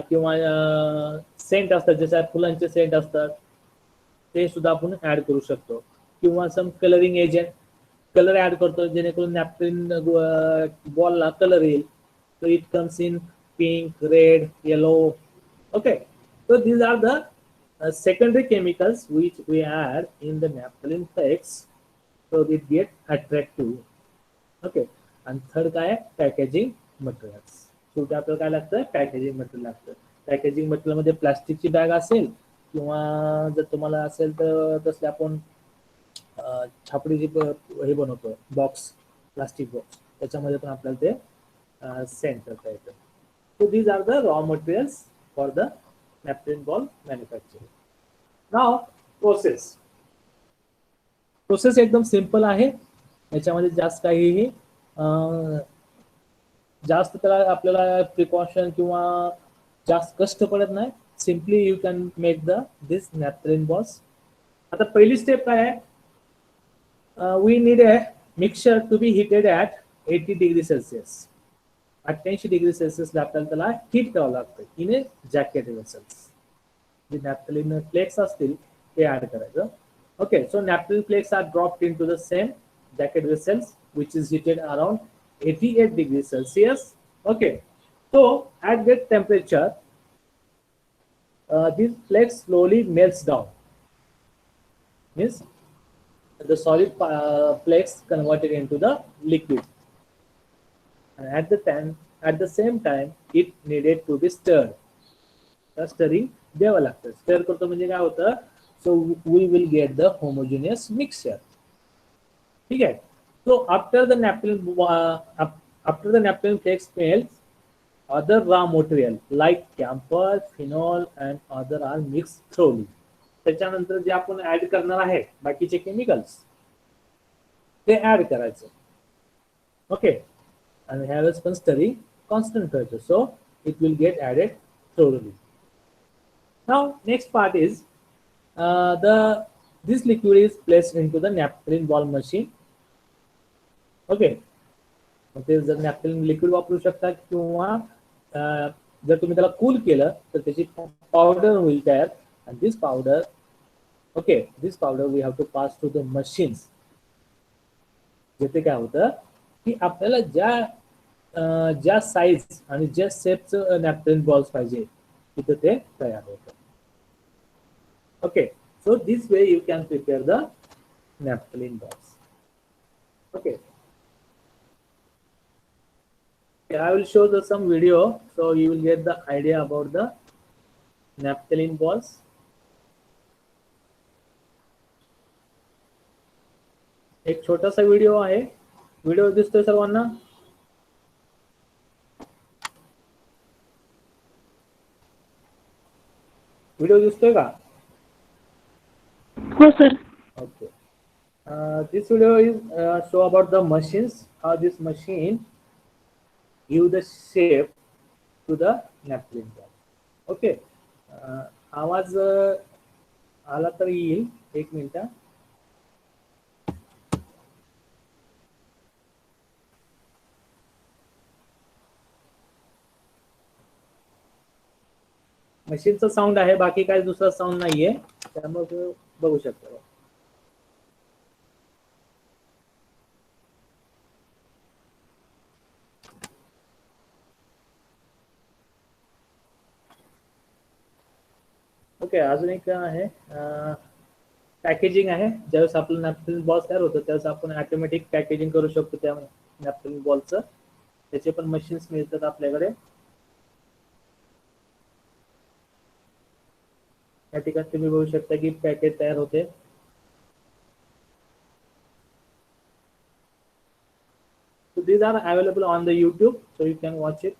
[SPEAKER 3] किंवा सेंट असतात, जसे फुलांचे सेंट असतात ते सुद्धा आपण ऍड करू शकतो. किंवा सम कलरिंग एजंट, कलर ऍड करतो जेणेकरून नॅपकिन बॉलला कलर येईल. So it comes in pink, red, yellow. Okay, so these are the secondary chemicals which we add in the naphthalene flakes so it get attractive. Okay, and third काय, packaging materials. शेवटी आपल्याला काय लागतं, packaging material लागतं. Packaging material मध्ये प्लास्टिकची bag असेल किंवा जर तुम्हाला असेल तर तसले आपण छापडीची हे बनवतो बॉक्स, प्लास्टिक बॉक्स, त्याच्यामध्ये पण आपल्याला ते सेंड करता येतं. So these are the raw materials for the napkin ball manufacturing. Now process एकदम सिंपल आहे. याच्यामध्ये जास्त काहीही जास्त त्याला आपल्याला प्रिकॉशन किंवा जास्त कष्ट पडत नाही. Simply you can make this napkin balls. आता पहिली स्टेप काय आहे, we need a mixture to be heated at 80 degree Celsius. 88 degree सेल्सिअसला आपल्याला त्याला हीट करावं लागतं इन ए जॅकेट वेसल्स. जे नॅपकिन फ्लेक्स असतील ते ऍड करायचं. Okay, so napkin flakes are dropped into the same jacket vessels which is heated around 88 degrees Celsius. Okay, so at that temperature this flakes slowly melts down, means the solid flakes converted into the liquid, and at the same time it needed to be stirred. Stirring द्यावं लागतं. Stir करतो म्हणजे काय होतं, so we will get the homogeneous mixture. ठीक आहे. So after the napkin flakes melts, other raw material like camphor, phenol and other are mixed thoroughly. त्याच्यानंतर जे आपण ऍड करणार आहे बाकीचे केमिकल्स ते ऍड करायचं. ओके, आणि ह्या वेळेस पण स्टरी कॉन्स्टंट ठेवायचं, so it will get added thoroughly. Now next part is the this liquid is placed into the naphthalene ball machine. Okay, ते जर नॅपकिन लिक्विड वापरू शकता किंवा जर तुम्ही त्याला कूल केलं तर त्याची पावडर होईल तयार. आणि this powder, okay, this powder we have to pass to the machines. जिथे काय होतं की आपल्याला ज्या साईज आणि ज्या शेपचं नॅपकिन बॉल्स पाहिजे तिथे ते तयार होतं. Okay, so this way you can prepare the naphthalene balls. Okay. I will show some video, so you will get the idea about the naphthalene balls. एक छोटासा व्हिडिओ आहे. व्हिडिओ दिसतोय सर्वांना? व्हिडिओ दिसतोय का?
[SPEAKER 2] हो sir.
[SPEAKER 3] Okay. This video is show about the machines, how this machine give the shape to the naphthalene ball. Okay. आवाज आला तर येईल, एक मिनिट. मशीनचा साऊंड आहे, बाकी काही दुसरा साऊंड नाहीये, त्यामुळे बघू शकता. ओके, अजून एक आहे पॅकेजिंग आहे. ज्यावेळेस आपलं नॅपकिन बॉल तयार होतं त्यावेळेस आपण ऑटोमॅटिक पॅकेजिंग करू शकतो त्या नॅपकिन बॉलचं. त्याचे पण मशीन्स मिळतात आपल्याकडे. या ठिकाणी तुम्ही बघू शकता की पॅकेज तयार होते. So these are available on the YouTube, so you can watch it.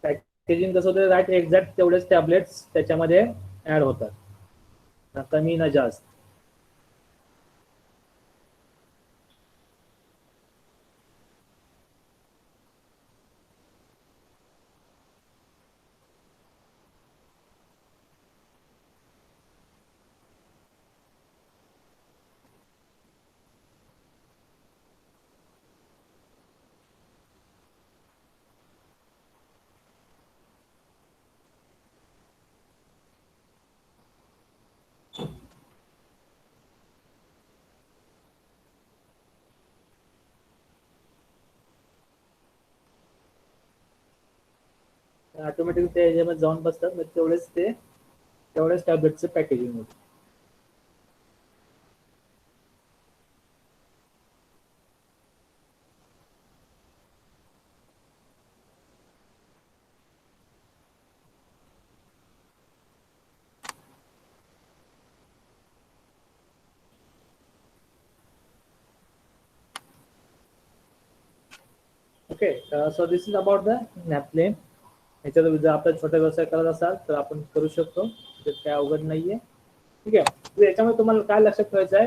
[SPEAKER 3] Packaging कसं होतं, राईट एक्झॅक्ट तेवढेच टॅबलेट्स त्याच्यामध्ये ऍड होतात, ना कमी ना जास्त. ऑटोमॅटिक ते याच्यामध्ये जाऊन बसतात, मग तेवढेच टॅबलेटचं पॅकेजिंग होतं. Okay, so this is about the napkin. याच्यात जर आपण छोटा व्यवसाय करत असाल तर आपण करू शकतो, काय अवघड नाहीये. ठीक आहे, तर याच्यामध्ये तुम्हाला काय लक्षात ठेवायचं आहे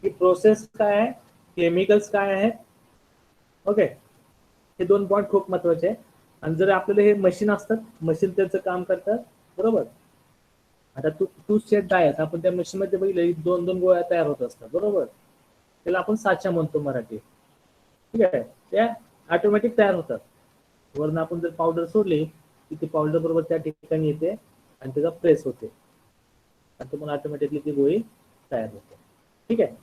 [SPEAKER 3] की प्रोसेस काय आहे, केमिकल्स काय आहेत. ओके, हे 2 पॉईंट खूप महत्वाचे आहे. आणि जर आपल्याला हे मशीन असतात, मशीन त्याचं काम करतात, बरोबर. आता टू सेट डाय आहेत, आपण त्या मशीन मध्ये बघितलं 2 गोळ्या तयार होत असतात, बरोबर. त्याला आपण साचा म्हणतो मराठी. ठीक आहे, त्या ऑटोमॅटिक तयार होतात. वरून आपण जर पावडर सोडली की ती पावडर बरोबर त्या ठिकाणी येते आणि त्याचा प्रेस होते आणि तुम्हाला ऑटोमॅटिकली ती गोळी तयार होते. ठीक आहे.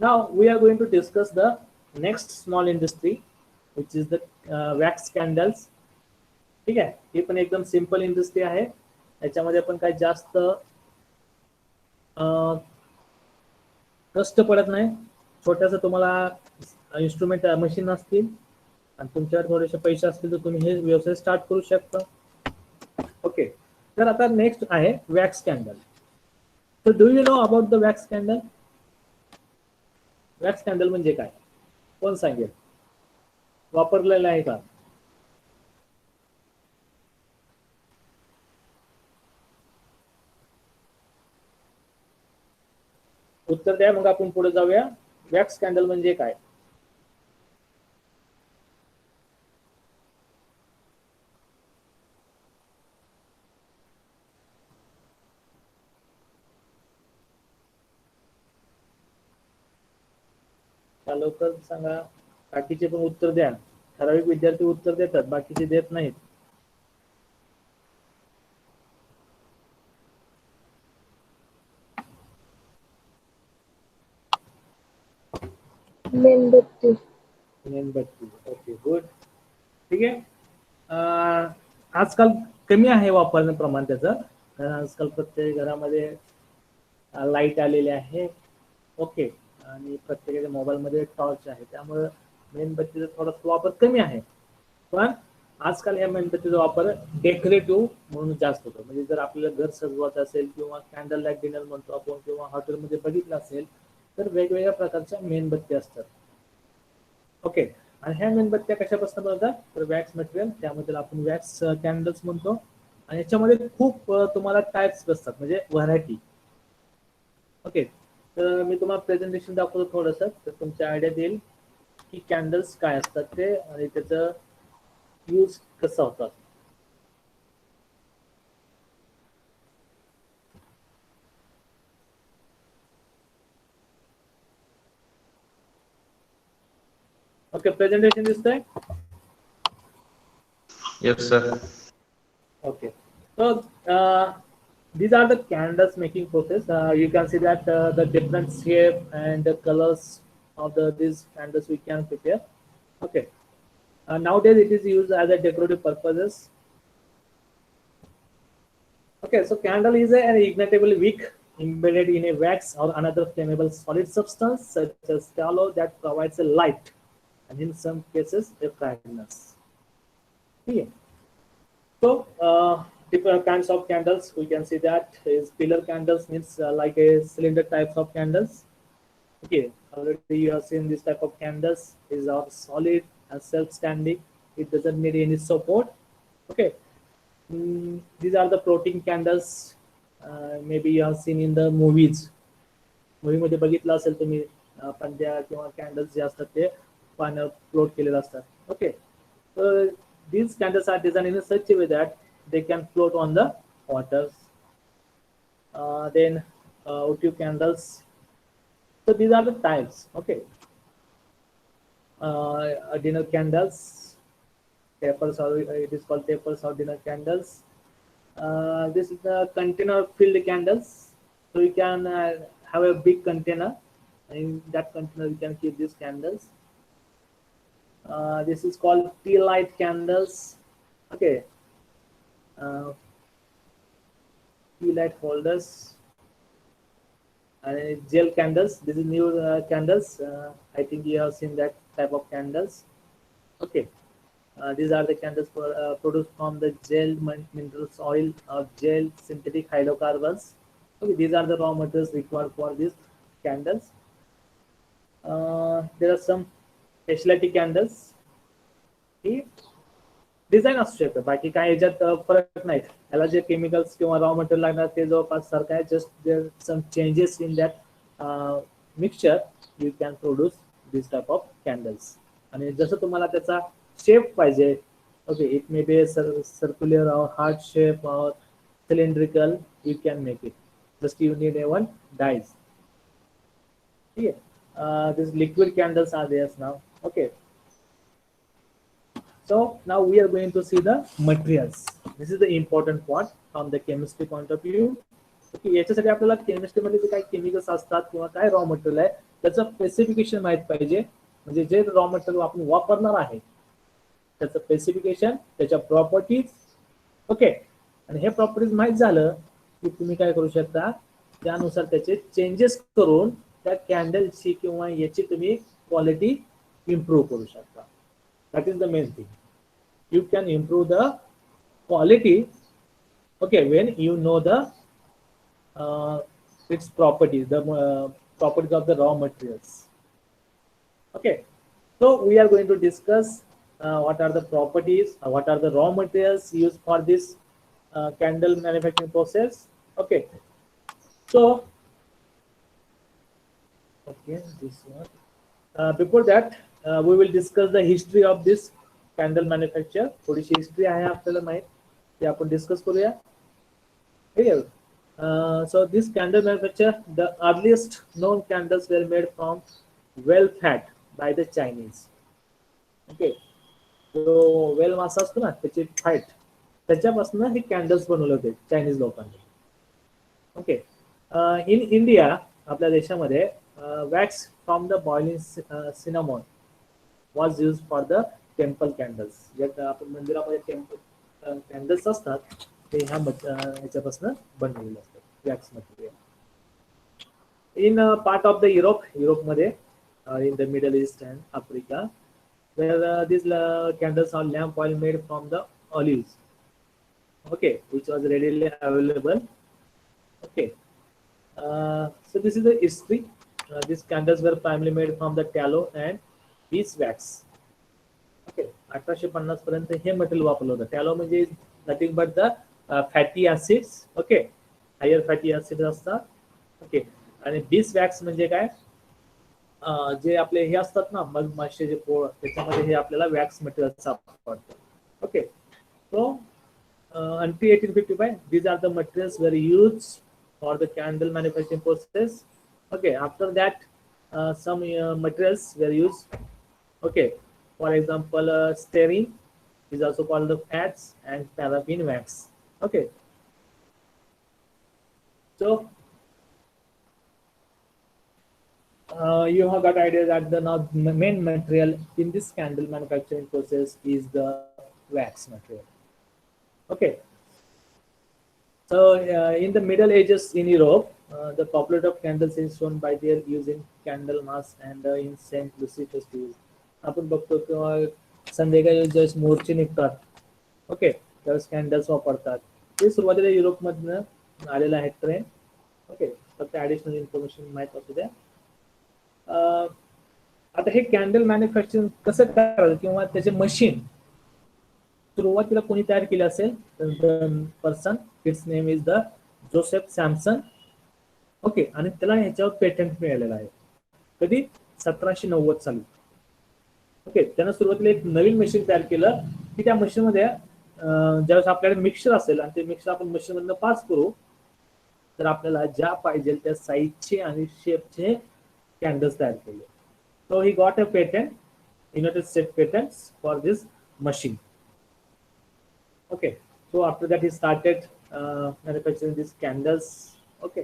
[SPEAKER 3] Now we are going to discuss the next small industry which is the wax candles. ठीक आहे, ही पण एकदम सिंपल इंडस्ट्री आहे. याच्यामध्ये पण काही जास्त कष्ट पडत नाही. छोट्याचं तुम्हाला इन्स्ट्रुमेंट मशीन असतील आणि तुमच्यावर थोडेसे पैसे असतील तर तुम्ही हे व्यवसाय स्टार्ट करू शकता. ओके, तर आता नेक्स्ट आहे वॅक्स कॅन्डल. तर do you know about the wax candle? Wax candle म्हणजे काय, कोण सांगेल? वापरलेलं आहे का? उत्तर द्या, मग आपण पुढे जाऊया. वॅक्स कॅन्डल म्हणजे काय? लवकर सांगा. बाकीचे पण उत्तर द्या. ठराविक विद्यार्थी उत्तर देतात, बाकीचे देत नाहीत.
[SPEAKER 2] मेणबत्ती.
[SPEAKER 3] मेणबत्ती. Okay, good. ठीक आहे. आजकाल कमी आहे वापरण्याचं प्रमाण त्याचं, कारण आजकाल प्रत्येक घरामध्ये लाईट आलेले आहे. ओके, आणि प्रत्येकाच्या मोबाईलमध्ये टॉर्च आहे, त्यामुळे मेणबत्तीचा थोडासा वापर कमी आहे. पण आजकाल या मेणबत्तीचा वापर डेकोरेटिव्ह म्हणून जास्त होतो. म्हणजे जर आपल्याला घर सजवायचं असेल किंवा कॅन्डल लाईट डिनर म्हणतो आपण, किंवा हॉटेलमध्ये बघितलं असेल तर वेगवेगळ्या प्रकारच्या मेणबत्ती असतात. ओके, आणि ह्या मेणबत्त्या कशापासून बनवतात? तर वॅक्स मटेरियल, त्यामध्ये आपण वॅक्स कॅन्डल्स म्हणतो. आणि याच्यामध्ये खूप तुम्हाला टाइप्स असतात, म्हणजे व्हरायटी. ओके, तर मी तुम्हाला प्रेझेंटेशन दाखवतो थोडंसं, तर तुमच्या आयडिया देईल की कॅन्डल्स काय असतात ते आणि त्याचं यूज कसा होतात. ओके, प्रेझेंटेशन दिसतंय?
[SPEAKER 4] Yes, sir.
[SPEAKER 3] Okay, so these are the candles making process. You can see that the different shape and the colors of these candles we can prepare. Okay, nowadays it is used as a decorative purposes. Okay, so candle is an ignitable wick embedded in a wax or another flammable solid substance such as tallow that provides a light and in some cases a fragrance. Yeah. So different kinds of candles, we can see that is pillar candles, means like a cylinder types of candles. Okay, already you have seen this type of candles is are solid and self-standing. It doesn't need any support. Okay, these are the floating candles. Maybe you have seen in the movies. Movie मध्ये बघितलं असेल तुम्ही, पंध्या किंवा candles जे असतात ते पाण्यावर float केलेले असतात. ओके, तर these candles are designed in such a way that they can float on the waters. Then votive candles. So these are the types. Okay, dinner candles, tapers, or it is called tapers or dinner candles. This is the container filled candles. So you can have a big container, and in that container you can keep these candles. This is called tea light candles. Okay, tea light holders and gel candles. This is new candles. I think you have seen that type of candles. Okay, these are the candles produced from the gel minerals oil or gel synthetic hydrocarbons. Okay, these are the raw materials required for these candles. There are some specialty candles. Design असू शकतं, बाकी काय याच्यात फरक नाहीत. याला जे chemicals किंवा रॉ मटेरियल लागणार ते जवळपास सारखं आहे. Just there some changes in that mixture you can produce this type of candles. आणि जसं तुम्हाला त्याचा शेप पाहिजे, okay, it may be circular और हार्ट शेप और cylindrical, you can make it. Just you need a one dies. ठीक आहे, this liquid candles are there's now. Okay, so now we are going to see the materials. This is the important part from the chemistry point of view. Okay, याच्यासाठी आपल्याला chemistry मध्ये काय chemicals असतात किंवा काय raw material आहे त्याचं specification माहित पाहिजे. म्हणजे जे रॉ मटेरियल आपण वापरणार आहे त्याचं स्पेसिफिकेशन, त्याच्या प्रॉपर्टीज. ओके, आणि हे प्रॉपर्टीज माहित झालं की तुम्ही काय करू शकता, त्यानुसार त्याचे चेंजेस करून त्या कॅन्डलची किंवा याची तुम्ही क्वालिटी इम्प्रूव्ह करू शकता. That is the main thing. You can improve the quality, okay, when you know the its properties, the properties of the raw materials. Okay, so we are going to discuss what are the properties, what are the raw materials used for this candle manufacturing process. Okay, so Okay, this one. Before that, we will discuss the history of this candle manufacture. थोडीशी history आहे आपल्याला माहित, ते आपण discuss करूया. ठीक आहे. So this candle manufacture, the earliest known candles were made from well fat by the Chinese. Okay, जो वेल मासा असतो ना त्याची फॅट, त्याच्यापासून हे कॅन्डल्स बनवले होते चायनीज लोकांनी. ओके. इन इंडिया, आपल्या देशामध्ये wax from the boiling cinnamon was use for the temple candles. जे आपण मंदिरामध्ये टेम्पल कॅन्डल्स असतात ते ह्याच्यापासून बनवलेले असतात, wax material. In part of the युरोपमध्ये, in the Middle East and Africa, where these candles are lamp oil made from the olives, okay, which was readily available. Okay, so this is the history. These candles were primarily made from the tallow and beeswax. Okay, 1850 पर्यंत हे material वापरलं होतं. Tallow म्हणजे nothing but the fatty acids. Okay, higher fatty acid असतात. Okay, आणि beeswax म्हणजे काय, जे आपले हे असतात ना मधमाशीचे पोळ, त्याच्यामध्ये हे आपल्याला वॅक्स मटेरियल सापडतं. Okay, so until 1855 these are the materials were used for the candle manufacturing process. Okay, after that some materials were used. Okay, for example stearin is also called the fats and paraffin wax. Okay, so you have got idea that the now main material in this candle manufacturing process is the wax material. Okay, so in the Middle Ages in Europe, the popularity of candles is shown by their use in candle mass and in Saint Lucy festivals. आपण बघतो किंवा संध्याकाळी ज्यावेळेस मोर्चे निघतात, okay, त्यावेळेस candles वापरतात. ते सुरुवातीला युरोपमधनं आलेलं आहे ट्रेंड. ओके, फक्त ऍडिशनल इन्फॉर्मेशन माहित असू द्या. आता हे कॅन्डल मॅन्युफॅक्चरिंग कसं करायचं किंवा त्याचे मशीन सुरुवातीला कोणी तयार केले असेल, person, it's name is the Joseph Samson. Okay, आणि त्याला ह्याच्यावर पेटंट मिळालेलं आहे. कधी? 1790 साली. ओके, त्यानं सुरुवातीला एक नवीन मशीन तयार केलं की त्या मशीनमध्ये ज्यावेळेस आपल्याकडे मिक्सर असेल आणि ते मिक्सर आपण मशीनमधनं पास करू, तर आपल्याला ज्या पाहिजे त्या साईजचे आणि शेपचे कॅन्डल्स तयार केले. So he got a patent, United States patents for this machine. Okay, so after that he started manufacturing these candles. Okay,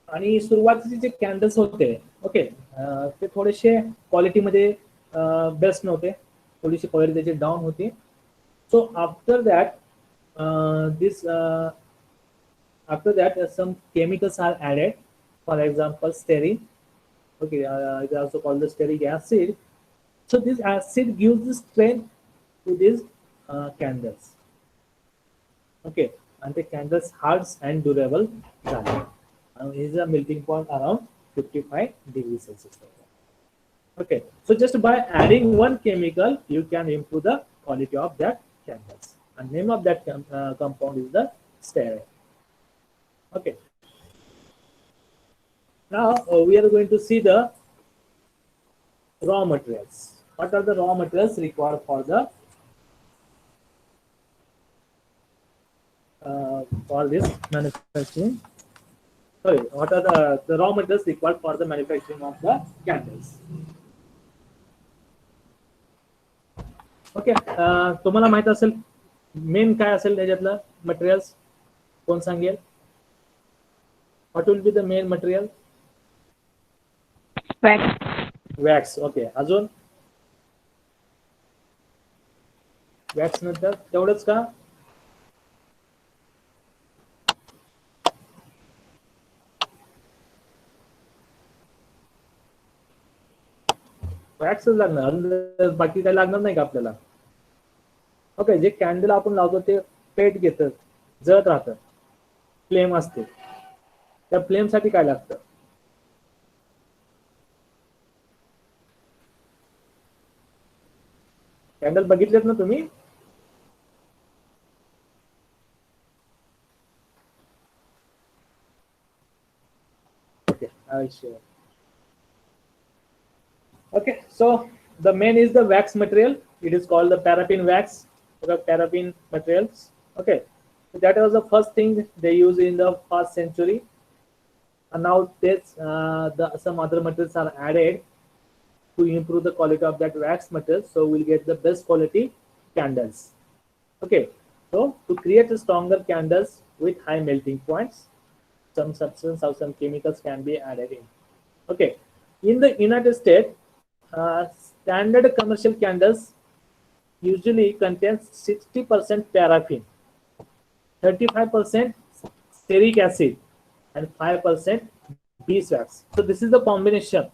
[SPEAKER 3] आणि सुरुवातीचे जे कॅन्डल्स होते, ओके, ते थोडेसे क्वालिटीमध्ये बेस्ट नव्हते, थोडीशी क्वालिटी त्याची डाऊन होती. So after that some chemicals are added. For example, stearin. Okay, it is also called the stearic acid. So this acid gives the strength to these candles. Okay, and the candles hard and durable. Is a melting point around 55 degrees Celsius. Okay, so just by adding one chemical, you can improve the quality of that candles. And name of that compound is the stearin. Okay. Now we are going to see the raw materials. What are the raw materials required for the for this manufacturing? Sorry, what are the raw materials required for the manufacturing of the candles? Okay, तुम्हाला माहित असेल main काय असेल त्याच्यातलं materials, कोण सांगेल? What will be the main material? Wax. Okay, अजून wax नंतर तेवढंच का? वॅक्सच लागणार, बाकी काही लागणार नाही का आपल्याला? ओके, जे कॅन्डल आपण लावतो ते पेट घेतं, जळत राहतं, फ्लेम असते. त्या फ्लेम साठी काय लागतं? कॅन्डल बघितलेत ना तुम्ही? Okay, I share. Okay, so the main is the wax material. It is called the paraffin wax, the paraffin materials. Okay, so that was the first thing they used in the first century, and now this some other materials are added to improve the quality of that wax material, so we'll get the best quality candles. Okay, so to create a stronger candles with high melting points, some substance or some chemicals can be added in. Okay, in the United States, standard commercial candles usually contains 60% paraffin, 35% stearic acid, and 5% beeswax. So this is the combination,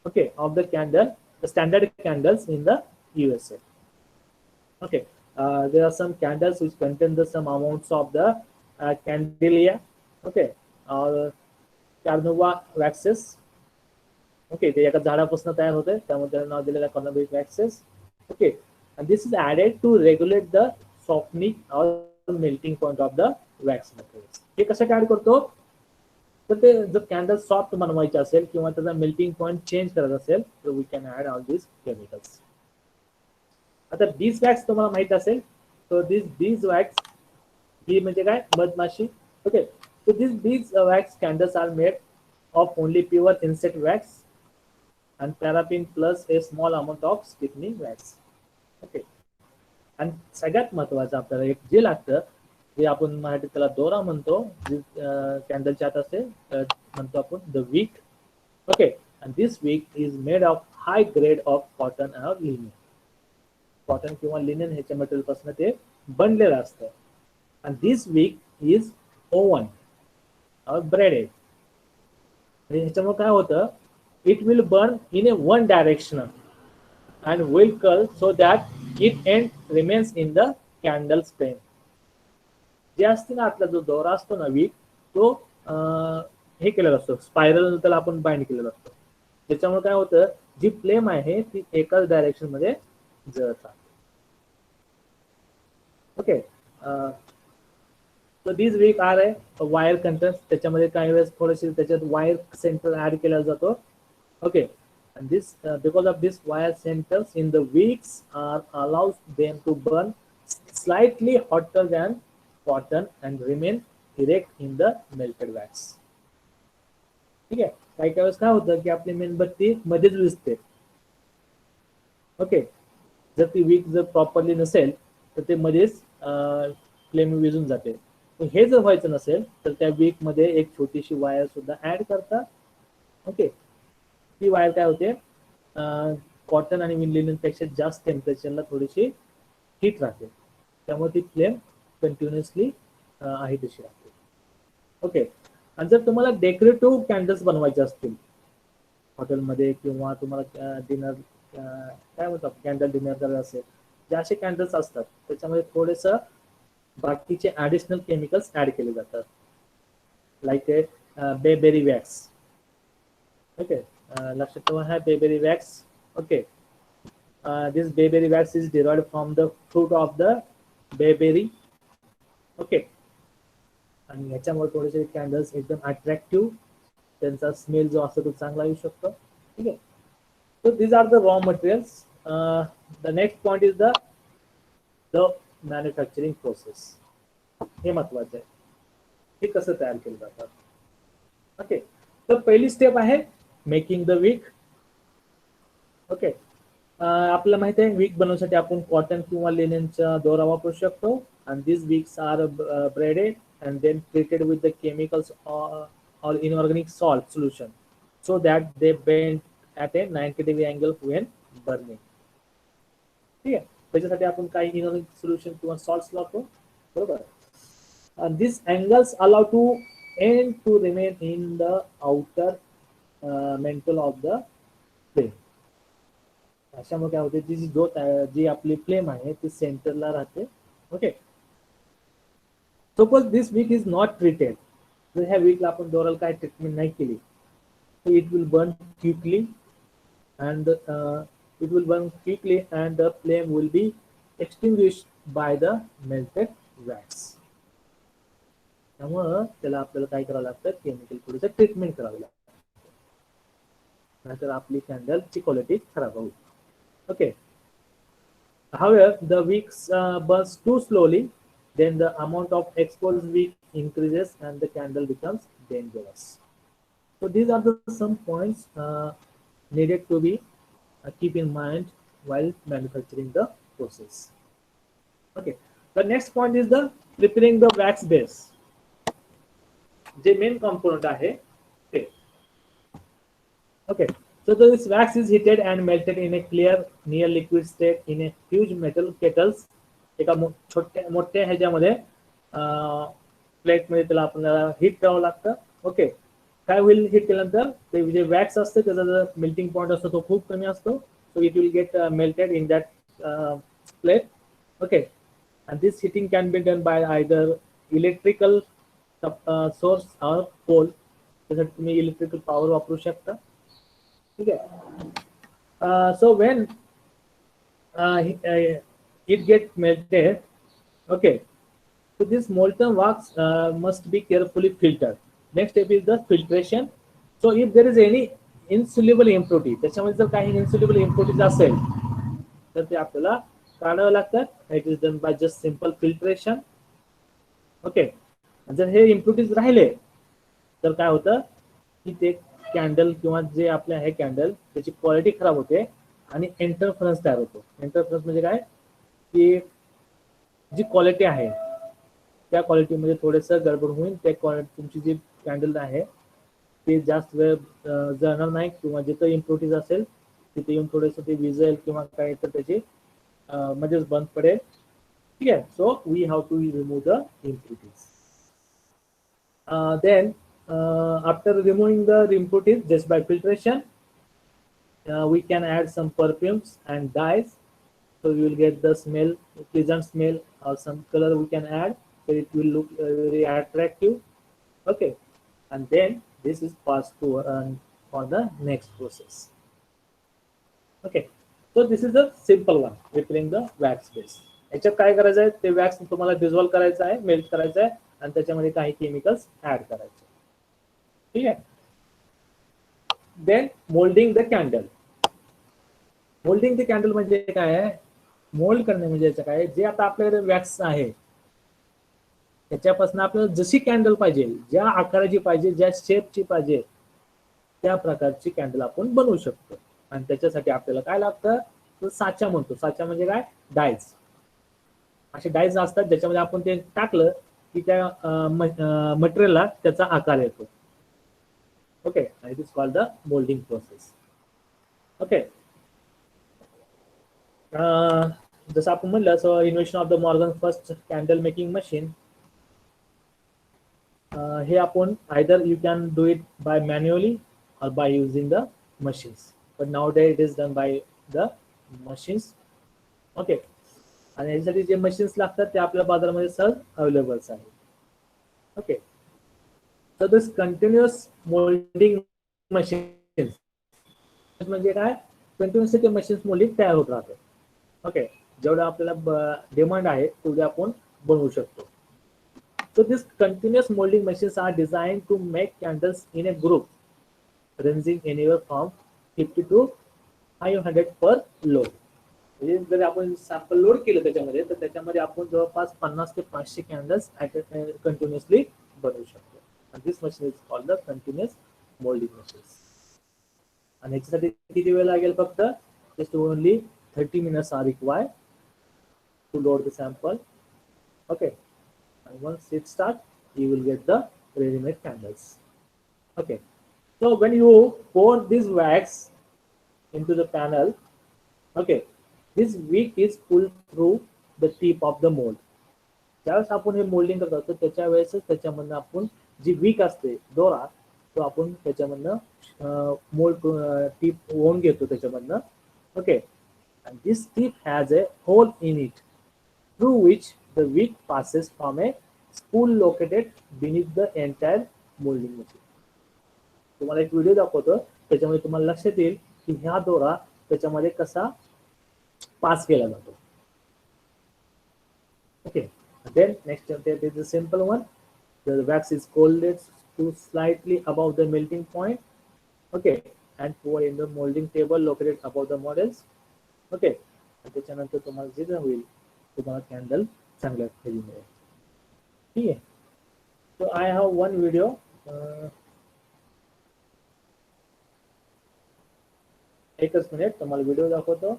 [SPEAKER 3] okay, of the candle, the standard candles in the USA. Okay, there are some candles which contain the some amounts of the candelia, okay, or carnauba waxes. Okay, ते एका झाडापासून तयार होते, त्यामुळे त्याला नाव दिलेलं carnauba waxes. Okay, and this is added to regulate the softening or melting point of the wax materials. हे कशासाठी add करतो, तर ते जर कॅन्डल सॉफ्ट बनवायचे असेल किंवा त्याचा मेल्टिंग पॉईंट चेंज करायचा असेल तर we can add all this chemicals. आता बीज वॅक्स तुम्हाला माहित असेल, तर दिस बीज वॅक्स ही म्हणजे काय, मधमाशी. Okay, so these beeswax candles are made of only pure insect wax and paraffin plus a small amount of stiffening wax. Okay, आणि सगळ्यात महत्वाचं आपल्याला एक जे लागतं, जे आपण मराठीत त्याला दोरा म्हणतो, कॅन्डलच्या आत असेल म्हणतो आपण the wick. Okay, and this wick is made of high grade of cotton or linen. Cotton किंवा लिनन ह्याच्या मटेरियल पासून ते बनलेलं असतं. and this wick is oven or braided. ह्याच्यामुळे काय होतं, it will burn in a one direction and will curl so that it end remains in the candle's flame. जे असते ना आपला जो दोरा असतो ना विक, तो हे केलेला असतो, स्पायरल त्याला आपण बाइंड केलेला असतो. त्याच्यामुळे काय होतं, जी फ्लेम आहे ती एकाच डायरेक्शन मध्ये जळत राहते. Okay, so these wick are a wire contents. त्याच्यामध्ये काही वेळेस थोडेसे त्याच्यात वायर सेंटर ऍड केला जातो. Okay, and this because of this wire centers in the wicks are allows them to burn slightly hotter than cotton and remain erect in the melted wax. ठीक आहे, काही काही वेळेस काय होतं की आपली मेणबत्ती मध्येच विझते. ओके, जर ती विक जर प्रॉपरली नसेल तर ते मध्येच फ्लेम विझून जाते. हे जर व्हायचं नसेल तर त्या वीक मध्ये एक छोटीशी वायर सुद्धा ऍड करतात. ओके, ती वायर काय होते, कॉटन आणि लिनन पेक्षा जास्त टेम्परेचरला थोडीशी हीट राहते, त्यामुळे ती फ्लेम कंटिन्युअसली आहे तशी राहते. ओके, आणि जर तुम्हाला डेकोरेटिव्ह कॅन्डल्स बनवायचे असतील हॉटेलमध्ये किंवा तुम्हाला डिनर काय म्हणतात कॅन्डल डिनर करायचं असेल, जे असे कॅन्डल्स असतात त्याच्यामध्ये थोडेसं बाकीचे ऍडिशनल केमिकल्स ऍड केले जातात, लाईक ए बेबेरी वॅक्स. ओके, लक्षात ठेवा हा bayberry wax. Okay, this bayberry wax is derived from the fruit of the bayberry. Okay, आणि याच्यामुळे थोडेसे कॅन्डल्स एकदम अट्रॅक्टिव्ह, त्यांचा स्मेल जो असतो तो चांगला येऊ शकतो. ठीक आहे, so these are the raw materials. The next point is the manufacturing process. हे महत्वाचं आहे, हे कसं तयार केलं जातात. ओके, तर पहिली स्टेप आहे मेकिंग द विक. ओके, आपल्याला माहिती आहे विक बनवण्यासाठी आपण कॉटन किंवा लिननचा दोरा वापरू शकतो. and these wicks are braided and then treated with the chemicals or inorganic salt solution so that they bend at a 90-degree angle when burning. ठीक आहे, त्याच्यासाठी आपण काही inorganic solution किंवा salts वापरू, बरोबर. and these angles allow to end to remain in the outer mantle of the flame. अशामुळे काय होते, जी आपली फ्लेम आहे ती सेंटरला राहते. Okay, suppose this wick is not treated, जर ह्या वीकला आपण दोराला काय ट्रीटमेंट नाही केली तर it will burn quickly and the flame will be extinguished by the melted wax. त्यामुळं त्याला आपल्याला काय करावं लागतं, केमिकल थोडंसं ट्रीटमेंट करावं लागतं. नाहीतर आपली कॅन्डलची क्वालिटी खराब होईल. Okay. However, the wick burns too slowly, then the amount of exposed wick increases and the candle becomes dangerous. So these are the some points needed to be keep in mind while manufacturing the process. Okay. The next point is the preparing the wax base. The main component आहे ते. Okay. So this wax is heated and melted in a clear, near liquid state in a huge metal kettles. एका मोठ्या ह्याच्यामध्ये plate मध्ये त्याला आपल्याला heat करावं लागतं. ओके. काय होईल हीट केल्यानंतर ते जे वॅक्स असते त्याचा जो मेल्टिंग पॉइंट असतो तो खूप कमी असतो. So it will get melted in that plate. Okay. And this heating can be done by either electrical source or coal. त्यासाठी तुम्ही इलेक्ट्रिकल पॉवर वापरू शकता. ठीक आहे. So when it gets melted, okay, so this molten wax must be carefully filtered. Next step is the filtration. So if there is any insoluble impurity, त्याच्यामध्ये जर काही insoluble impurities असेल तर ते आपल्याला काढावं लागतं. It is done by just simple filtration. Okay. जर हे इम्प्युरिटीज राहिले तर काय होतं की ते कॅन्डल किंवा जे आपले आहे कॅन्डल त्याची क्वालिटी खराब होते आणि इंटरफरन्स तयार होतो. इंटरफरन्स म्हणजे काय की जी क्वालिटी आहे त्या क्वालिटीमध्ये थोडंसं गडबड होईल. त्या क्वालिटी तुमची जी कॅन्डल आहे ते जास्त वेळ जळणार नाही किंवा जिथं इम्प्युरिटीज असेल तिथे येऊन थोडंसं ते विजेल किंवा काय तर त्याची मध्येच बंद पडेल. ठीक आहे. So we have to remove the impurities. Then after removing the impurities just by filtration, we can add some perfumes and dyes. So you will get the smell, pleasant smell, or some color we can add. So it will look very attractive. Okay. And then this is passed to for the next process. Okay. So this is a simple one, preparing the wax base. याच्यात काय करायचं आहे ते wax तुम्हाला dissolve करायचं आहे, melt करायचं आहे आणि त्याच्यामध्ये काही केमिकल्स ऍड करायचे. ठीक आहे. Then moulding the candle. Moulding the candle म्हणजे काय आहे? मोल्ड करणे म्हणजे याचं काय, जे आता आपल्याकडे वॅक्स आहे त्याच्यापासून आपल्याला जशी कॅन्डल पाहिजे, ज्या आकाराची पाहिजे, ज्या शेपची पाहिजे त्या प्रकारची कॅन्डल आपण बनवू शकतो. आणि त्याच्यासाठी आपल्याला काय लागतं तर साचा म्हणतो. साचा म्हणजे काय, डायज. असे डायज असतात ज्याच्यामध्ये आपण ते टाकलं की त्या मटेरियलला त्याचा आकार येतो. Okay. It is called the moulding process. Okay. जसं आपण म्हणलं so invention of the Morgan first candle making machine. हे आपण either you can do it by manually or by using the machines, but nowadays it is done by the machines. Okay. आणि यासाठी जे machines लागतात ते आपल्या बाजारामध्ये सहज available आहेत. Okay. So this continuous moulding machines म्हणजे काय, कंटिन्युअसली ते मशीन्स मोल्डिंग तयार होत राहतात. ओके. जेवढं आपल्याला डिमांड आहे तेवढे आपण बनवू शकतो. So these continuous molding machines are designed to make candles in a group ranging anywhere from 50 to 500 per load. म्हणजे जर आपण सॅम्पल लोड केलं त्याच्यामध्ये तर त्याच्यामध्ये आपण जवळपास 50 ते 500 कॅन्डल्स कंटिन्युअसली बनवू शकतो. आणि this machine is called the continuous moulding machines. आणि याच्यासाठी किती वेळ लागेल, फक्त just only 30 minutes are required to load the sample. Okay. And once it starts, you will get the ready-made candles. Okay. So when you pour this wax into the panel, okay, this wick is pulled through the tip of the mold. ज्यावेळेस आपण हे moulding करत असतो त्याच्या वेळेसच त्याच्यामधनं आपण जी Wick असते दोरा तो आपण त्याच्यामधनं मोल्ड टीप ओन घेतो त्याच्यामधनं. Okay. and this tip has a hole in it through which the wick passes from a spool located beneath the entire molding machine. तुम्हाला एक व्हिडिओ दाखवतो त्याच्यामध्ये तुम्हाला लक्षात येईल की ह्या दोरा त्याच्यामध्ये कसा पास केला जातो. Okay. Then next step is a simple one. The wax is cooled to slightly above the melting point. Okay. and pour in the molding table located above the models. Okay, त्याच्यानंतर तुम्हाला जे होईल तुम्हाला कॅन्डल चांगल्या तरी मिळेल. ठीक आहे. सो I have one video. एकच मिनिट तुम्हाला व्हिडिओ दाखवतो.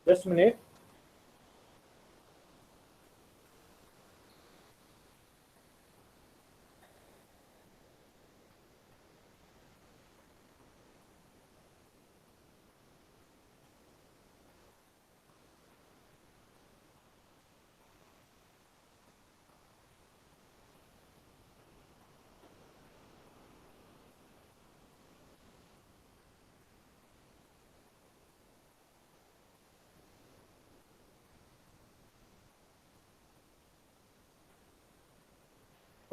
[SPEAKER 3] Just a minute.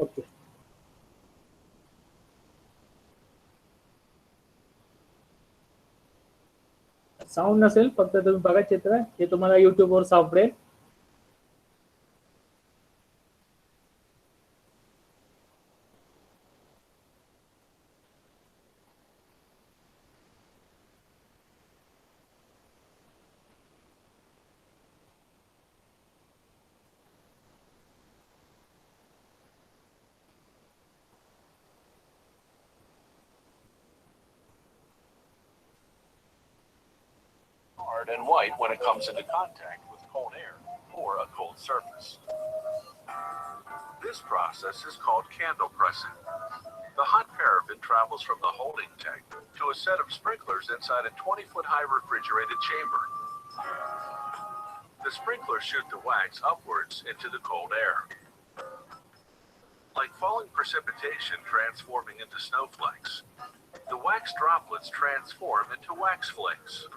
[SPEAKER 3] Okay. Sound नसेल, फक्त तुम्ही बघा चित्र, हे तुम्हाला युट्यूबवर सापडेल.
[SPEAKER 4] And white when it comes into contact with cold air or a cold surface. This process is called candle pressing. The hot paraffin travels from the holding tank to a set of sprinklers inside a 20-foot-high refrigerated chamber. The sprinklers shoot the wax upwards into the cold air. Like falling precipitation transforming into snowflakes, the wax droplets transform into wax flakes.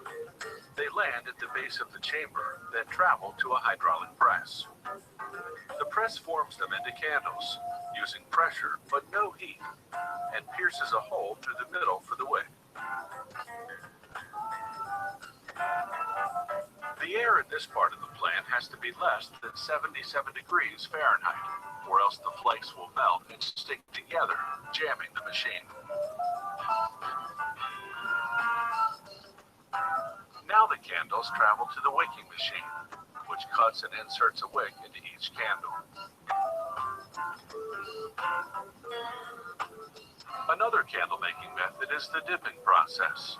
[SPEAKER 4] They land at the base of the chamber, then travel to a hydraulic press. The press forms them into candles, using pressure but no heat, and pierces a hole through the middle for the wick. The air in this part of the plant has to be less than 77 degrees Fahrenheit, or else the flakes will melt and stick together, jamming the machine. Now the candles travel to the wicking machine, which cuts and inserts a wick into each candle. Another candle making method is the dipping process.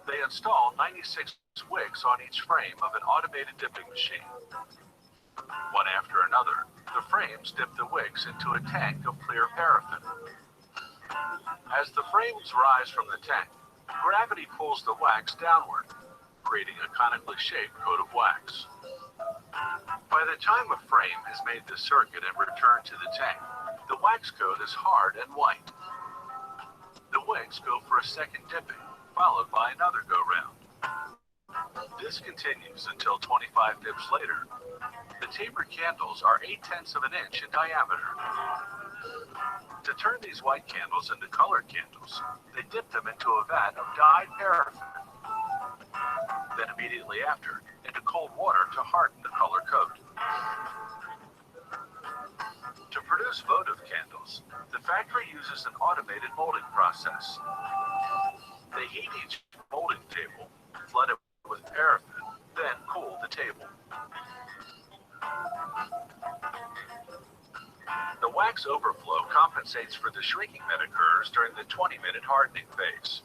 [SPEAKER 4] They install 96 wicks on each frame of an automated dipping machine. One after another, the frames dip the wicks into a tank of clear paraffin. As the frames rise from the tank, gravity pulls the wax downward, creating a conically shaped coat of wax. By the time a frame has made the circuit and returned to the tank, the wax coat is hard and white. The wicks go for a second dipping, followed by another go-round. This continues until 25 dips later. The taper candles are 0.8 of an inch in diameter. To turn these white candles into colored candles, they dip them into a vat of dyed paraffin. Then immediately after, into cold water to harden the color coat. To produce votive candles, the factory uses an automated molding process. They heat each molding table, flood it with paraffin, then cool the table. The wax overflow compensates for the shrinking that occurs during the 20-minute hardening phase.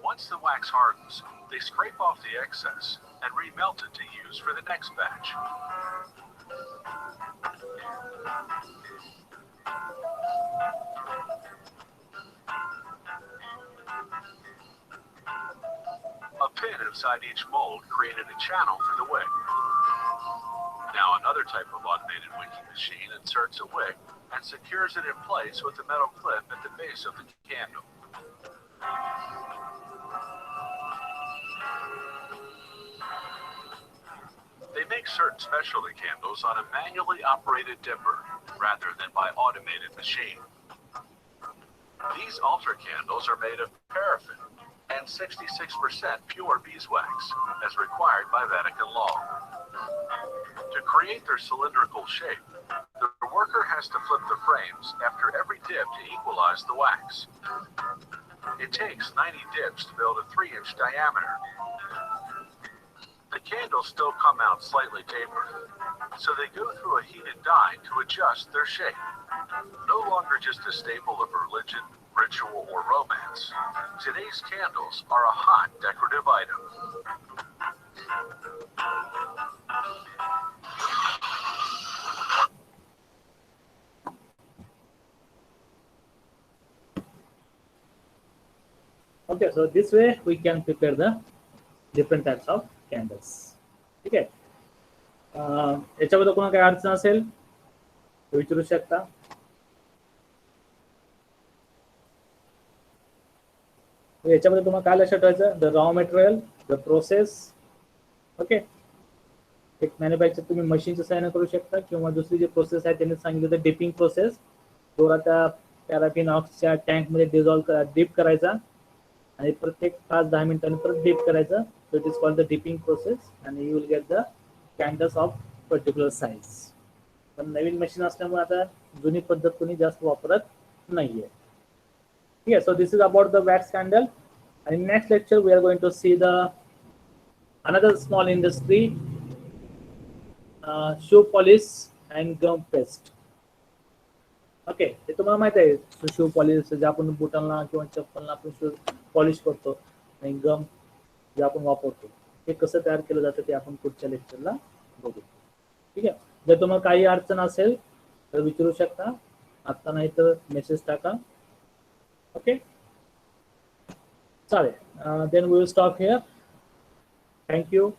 [SPEAKER 4] Once the wax hardens, they scrape off the excess and remelt it to use for the next batch. inside each mold created a channel for the wick. Now another type of automated wicking machine inserts a wick and secures it in place with a metal clip at the base of the candle. They make certain specialty candles on a manually operated dipper rather than by automated machine. These altar candles are made of paraffin and 66% pure beeswax, as required by Vatican law. To create their cylindrical shape, the worker has to flip the frames after every dip to equalize the wax. It takes 90 dips to build a 3-inch diameter. The candles still come out slightly tapered, so they go through a heated die to adjust their shape. No longer just a staple of religion, ritual, or romance, today's candles are a hot decorative item.
[SPEAKER 3] Okay, so this way we can prepare the different types of candles. ठीक आहे. याच्याबद्दल कोणाला काही अडचण असेल विचारू शकता. याच्यामध्ये तुम्हाला काय लक्षात ठेवायचं, the raw material, the process. Okay, एक मॅन्युफॅक्चर तुम्ही मशीनच्या सहाय्याने करू शकता किंवा दुसरी जी प्रोसेस आहे त्यांनी सांगितलं तर डिपिंग प्रोसेस. दोरा त्या पॅराफिन ऑक्सच्या टँकमध्ये डिप करायचा आणि प्रत्येक 5-10 मिनिटांनी परत डिप करायचं. So it is called the dipping process and you will get the candles of particular size. पण नवीन मशीन असल्यामुळे आता जुनी पद्धत कोणी जास्त वापरत नाहीये. ठीक आहे. So this is about the wax candle. आणि next lecture we are going to see the another small industry, shoe polish and gum paste. Okay, हे तुम्हाला माहिती आहे शू पॉलिश जे आपण बुटांना किंवा चप्पलला आपण शू पॉलिश करतो आणि गम जे आपण वापरतो हे कसं तयार केलं जातं ते आपण पुढच्या लेक्चरला बघू. ठीक आहे. जर तुम्हाला काही अडचण असेल तर विचारू शकता, आता नाही तर मेसेज टाका. ओके, चालेल. Then we will stop here. Thank you.